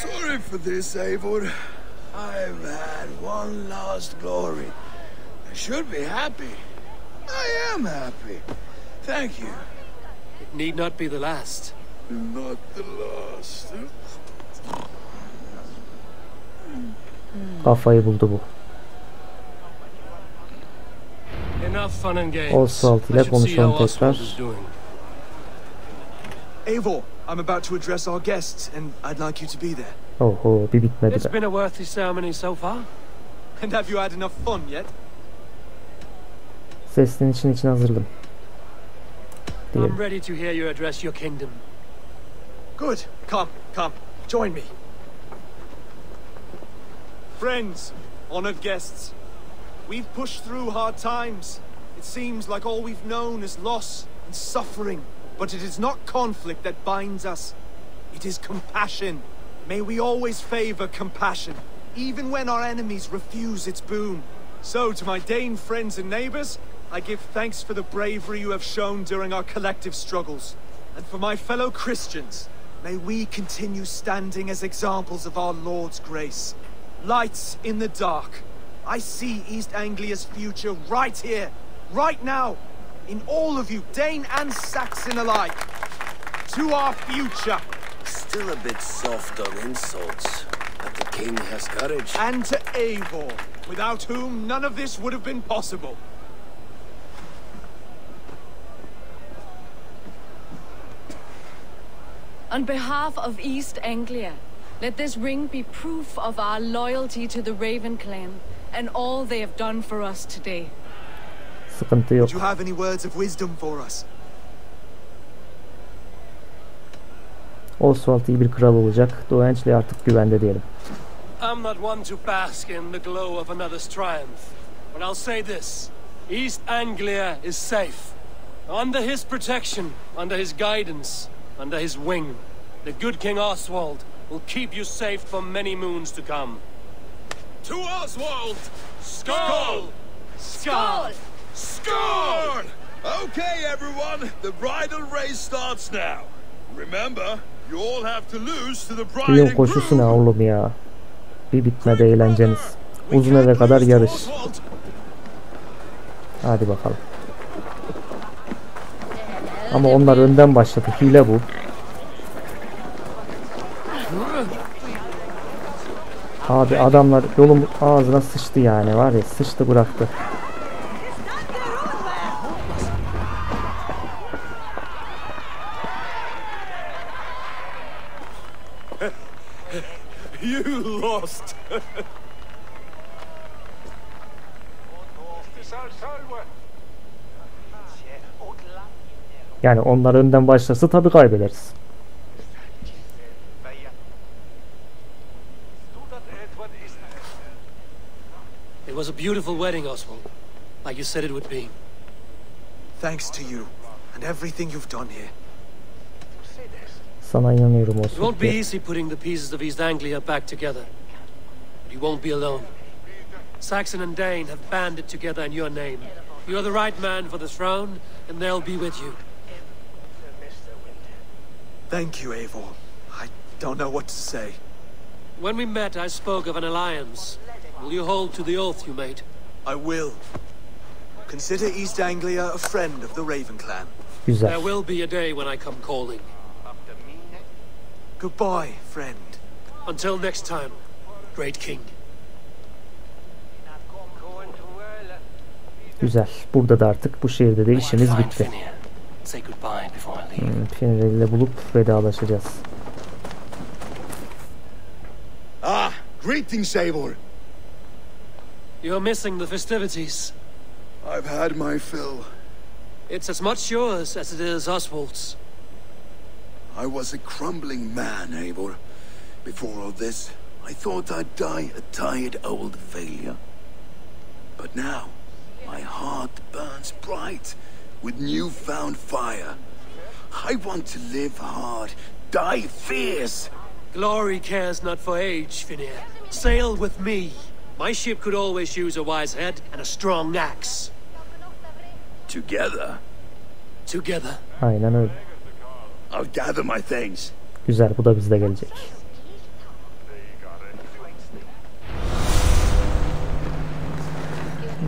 Sorry for this, Eivor. I've had one last glory. I should be happy. I am happy. Thank you. It need not be the last. Not the last. Kafayı buldu bu. Enough fun and games. Oswald ile konuşalım tekrar. Eivor, I'm about to address our guests, and I'd like you to be there. Oho, bir bitmedi It's be. been a worthy ceremony so far. And have you had enough fun yet? Seslin için hazırladım. I'm ready to hear you address your kingdom. Good. Come. Join me. Friends, honored guests, we've pushed through hard times. It seems like all we've known is loss and suffering. But it is not conflict that binds us. It is compassion. May we always favor compassion, even when our enemies refuse its boon. So, to my Dane friends and neighbors, I give thanks for the bravery you have shown during our collective struggles. And for my fellow Christians, may we continue standing as examples of our Lord's grace. Lights in the dark. I see East Anglia's future right here, right now. In all of you, Dane and Saxon alike. To our future. Still a bit soft on insults, but the king has courage. And to Eivor, without whom none of this would have been possible. On behalf of East Anglia, let this ring be proof of our loyalty to the Raven clan and all they have done for us today. Sıkıntı yok. Do you have any words of wisdom for us? Oswald iyi bir kral olacak. Doğanç'la artık güvende diyelim. I'm not one to bask in the glow of another's triumph, but I'll say this. East Anglia is safe. Under his protection, under his guidance, under his wing, the good King Oswald will keep you safe for many moons to come. To Oswald! Skål! Skål! Score! Okay, everyone, the bridal race starts now. Remember, you all have to lose to the bride Düğün and koşusu ne groom. oğlum ya? Bir bitmedi eğlenceniz. Uzun eve kadar yarış. Hadi bakalım. Ama onlar önden başladı. Hile bu. Abi adamlar yolun ağzına sıçtı yani, var ya, sıçtı bıraktı. You lost. Yani onlar önden başlarsa tabii kaybederiz. It was a beautiful wedding, Oswald, like you said it would be. Thanks to you and everything you've done here. Sana inanıyorum It won't be Oswald. easy putting the pieces of East Anglia back together, but you won't be alone. Saxon and Dane have banded together in your name. You're the right man for the throne, and they'll be with you. Thank you, Eivor. I don't know what to say. When we met, I spoke of an alliance. Will you hold to the oath you made? I will. Consider East Anglia a friend of the Raven clan. Güzel. There will be a day when I come calling. Goodbye, friend. Until next time, great king. Güzel. Burada da artık bu şehirde de işimiz bitti. Say goodbye before I leave. Final'le bulup vedalaşacağız. Ah, greetings, Eivor. You're missing the festivities. I've had my fill. It's as much yours as it is Oswald's. I was a crumbling man, Eivor. Before all this, I thought I'd die a tired old failure. But now, my heart burns bright with newfound fire. I want to live hard, die fierce. Glory cares not for age, Finir. Sail with me. My ship could always use a wise head and a strong axe. Together, Together. Aynen öyle. I'll gather my things. Güzel, bu da bizde gelecek.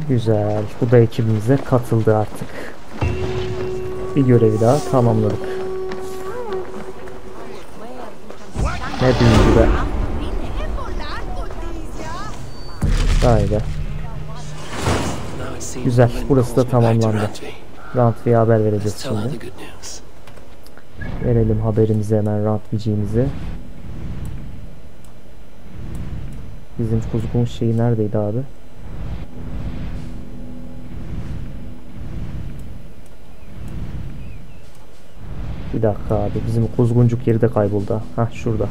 Güzel. Bu da ekibimize katıldı artık. Bir görevi daha tamamladık. Ne büyüdü be. Haydi. Güzel. Burası da tamamlandı. Rantvi'ye haber vereceğiz şimdi. Verelim haberimizi hemen, Rantvi'ciğimizi. Bizim kuzgun şeyi neredeydi abi? Bir dakika abi. Bizim kuzguncuk yeri de kayboldu. Hah, şurada.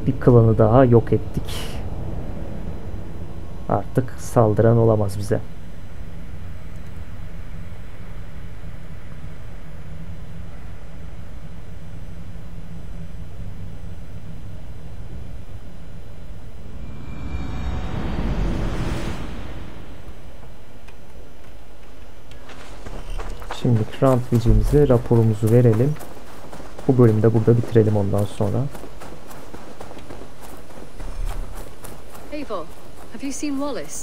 Bir klanı daha yok ettik. Artık saldıran olamaz bize. Şimdi Rantvi'cimize raporumuzu verelim. Bu bölümde burada bitirelim ondan sonra. Eivor, have you seen Wallace?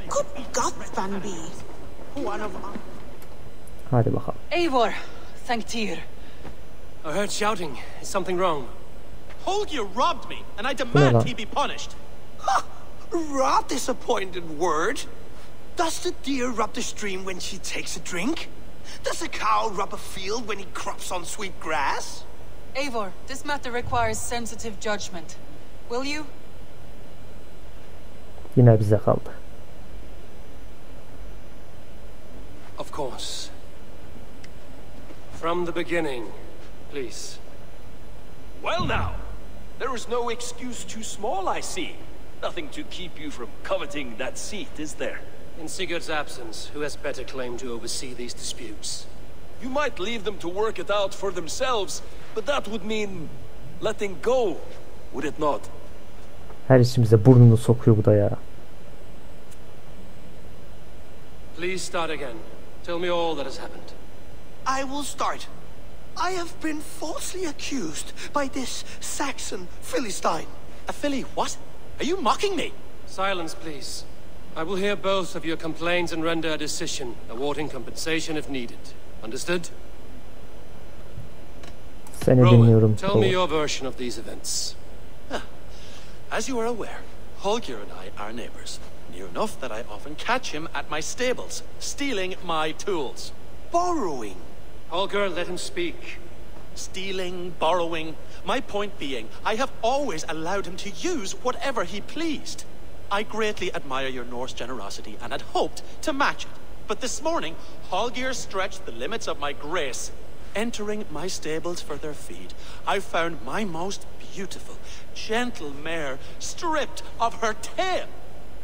Good God, Lütfen be one of our... Hadi bakalım. Eivor, thanktir. I heard shouting. Is something wrong? Holger robbed me, and I demand he be punished. Ha! Robbed is a pointed word. Does the deer rub the stream when she takes a drink? Does a cow rub a field when he crops on sweet grass? Eivor, this matter requires sensitive judgment. Will you? Yine bize kaldı. Of course. From the beginning, please. Well now, there is no excuse too small, I see. Nothing to keep you from coveting that seat, is there? In Sigurd's absence, who has better claim to oversee these disputes? You might leave them to work it out for themselves, but that would mean letting go, would it not? Her işimize burnunu sokuyor bu da ya. Please start again. Tell me all that has happened. I will start. I have been falsely accused by this Saxon Philistine. A Philly what? Are you mocking me? Silence, please. I will hear both of your complaints and render a decision, awarding compensation if needed. Understood? Seni dinliyorum. Tell me your version of these events. As you are aware, Holger and I are neighbors. Near enough that I often catch him at my stables, stealing my tools. Borrowing. Holger, let him speak. Stealing, borrowing. My point being, I have always allowed him to use whatever he pleased. I greatly admire your Norse generosity and had hoped to match it. But this morning, Holger stretched the limits of my grace. Entering my stables for their feed, I found my most beautiful, gentle mare stripped of her tail.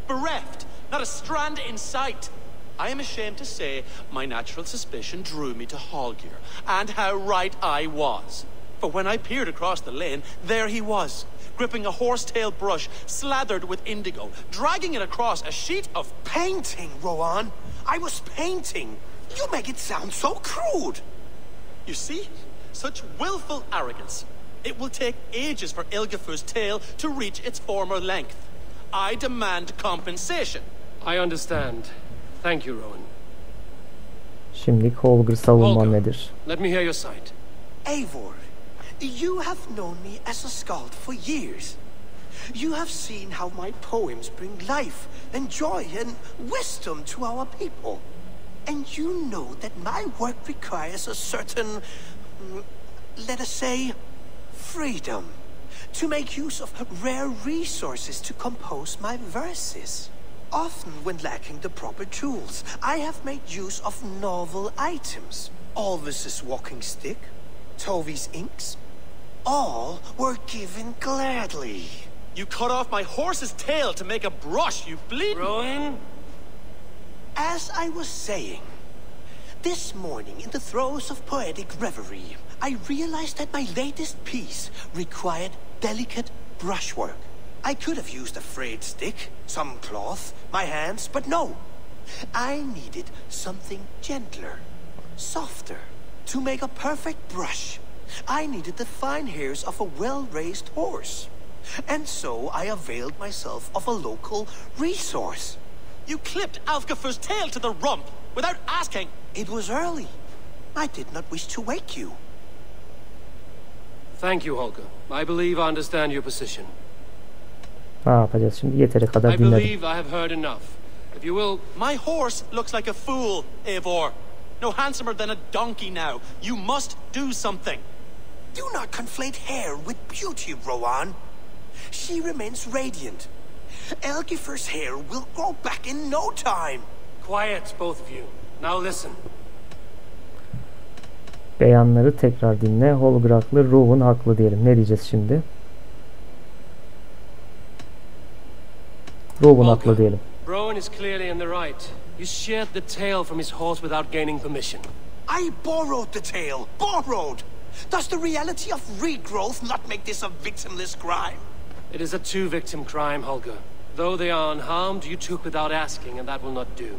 Bereft, not a strand in sight. I am ashamed to say my natural suspicion drew me to Holger, and how right I was. For when I peered across the lane, there he was, gripping a horsetail brush slathered with indigo, dragging it across a sheet of painting, Rowan. I was painting. You make it sound so crude. You see? Such willful arrogance. It will take ages for Ilgafur's tail to reach its former length. I demand compensation. I understand. Thank you, Rowan. Şimdilik Holger savunma nedir? Let me hear your side. Eivor, you have known me as a skald for years. You have seen how my poems bring life and joy and wisdom to our people. And you know that my work requires a certain, let us say, freedom to make use of rare resources to compose my verses. Often when lacking the proper tools, I have made use of novel items. Alvis's walking stick, Tovi's inks, all were given gladly. You cut off my horse's tail to make a brush, you bleed. Rowan? As I was saying, this morning in the throes of poetic reverie, I realized that my latest piece required delicate brushwork. I could have used a frayed stick, some cloth, my hands, but no. I needed something gentler, softer. To make a perfect brush, I needed the fine hairs of a well-raised horse. And so I availed myself of a local resource. You clipped Alfgafur's tail to the rump without asking. It was early. I did not wish to wake you. Thank you, Holger. I believe I understand your position. Ne yapacağız şimdi? Yeteri kadar I dinledim. believe I have heard enough. If you will... My horse looks like a fool, Eivor. No handsomer than a donkey now. You must do something. Do not conflate hair with beauty, Rowan. She remains radiant. Elgifur's hair will grow back in no time. Quiet, both of you. Now listen. Beyanları tekrar dinle. Holger haklı, Rowan haklı diyelim. Ne diyeceğiz şimdi? Rowan haklı diyelim. Rowan is clearly in the right. You sheared the tail from his horse without gaining permission. I borrowed the tail. Borrowed! Does the reality of regrowth not make this a victimless crime? It is a two-victim crime, Holger. Though they are unharmed, you took without asking, and that will not do.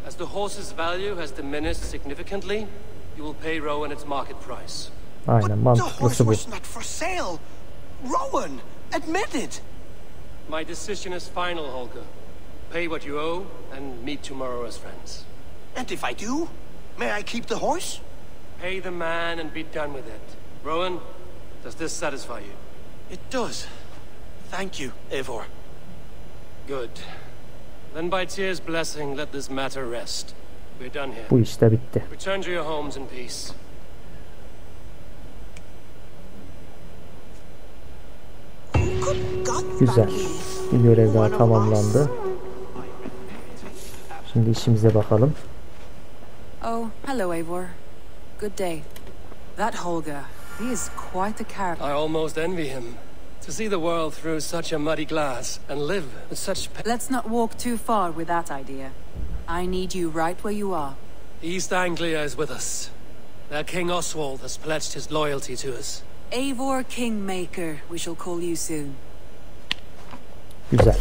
As the horse's value has diminished significantly, you will pay Rowan its market price. Aynen, but the horse mantıklısı bu. was not for sale. Rowan, admit it. My decision is final, Holger. Pay what you owe and meet tomorrow as friends. And if I do, may I keep the horse? Pay the man and be done with it. Rowan, does this satisfy you? It does. Thank you, Eivor. Good. Then by Tyr's blessing, let this matter rest. We're done here. Bu iş de bitti. Return to your homes in peace. Güzel. Bir görev daha tamamlandı. Şimdi işimize bakalım. Oh, hello, Eivor. Good day. That Holger, he is quite a character. I almost envy him. To see the world through such a muddy glass and live with such... Let's not walk too far with that idea. I need you right where you are. East Anglia is with us. Their King Oswald has pledged his loyalty to us. Eivor Kingmaker, we shall call you soon. Güzel.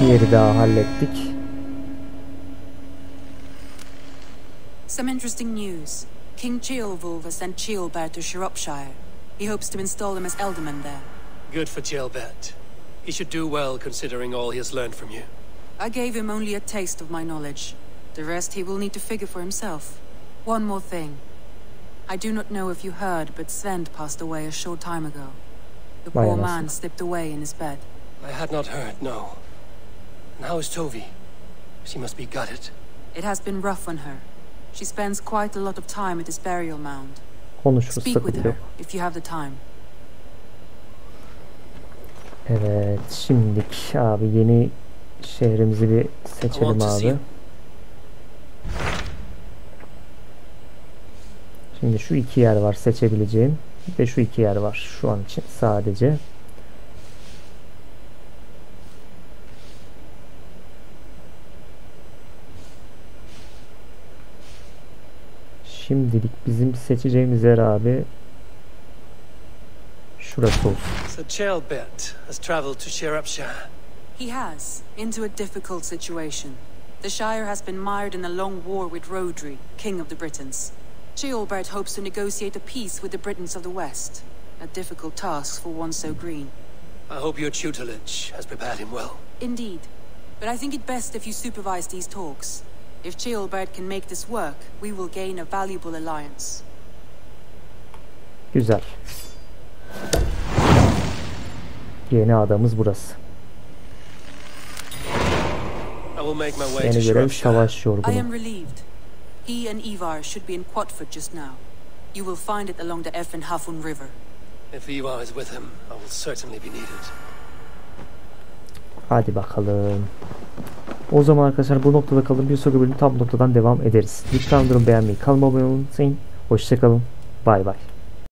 Bir yeri daha hallettik. Some interesting news. King Ceolwulf has sent Ceolbert to Shropshire. He hopes to install him as Ealdorman there. Good for Ceolbert. He should do well considering all he has learned from you. I gave him only a taste of my knowledge. The rest he will need to figure for himself. One more thing. I do not know if you heard, but Sven passed away a short time ago. The poor man slipped away in his bed. I had not heard, no. And how is Tovi? She must be gutted. It has been rough on her. She spends quite a lot of time at his burial mound. Konuşuruz, Speak with sıkıntı her yok. if you have the time. Evet, şimdilik abi yeni şehrimizi bir seçelim abi. Şimdi şu iki yer var seçebileceğim ve şu iki yer var şu an için sadece. Şimdilik bizim seçeceğimiz yer abi şurası olsun. So Ceolbert has traveled to Shropshire. He has, into a difficult situation. The Shire has been mired in a long war with Rhodri, King of the Britons. Ceolbert hopes to negotiate a peace with the Britons of the West. A difficult task for one so green. I hope your tutelage has prepared him well. Indeed. But I think it best if you supervise these talks. If Ceolbert can make this work, we will gain a valuable alliance. Güzel. Yeni adamız burası. Yeni görev savaş yorgunu. I am relieved. He and Ivar should be in Quatford just now. You will find it along the Hafun River. If Ivar is with him, I will certainly be needed. Hadi bakalım. O zaman arkadaşlar bu noktada kalın. Bir sonraki bölüm tam noktadan devam ederiz. Lütfen beğenmeyi, kanalıma abone olun. Hoşçakalın. Bay bay.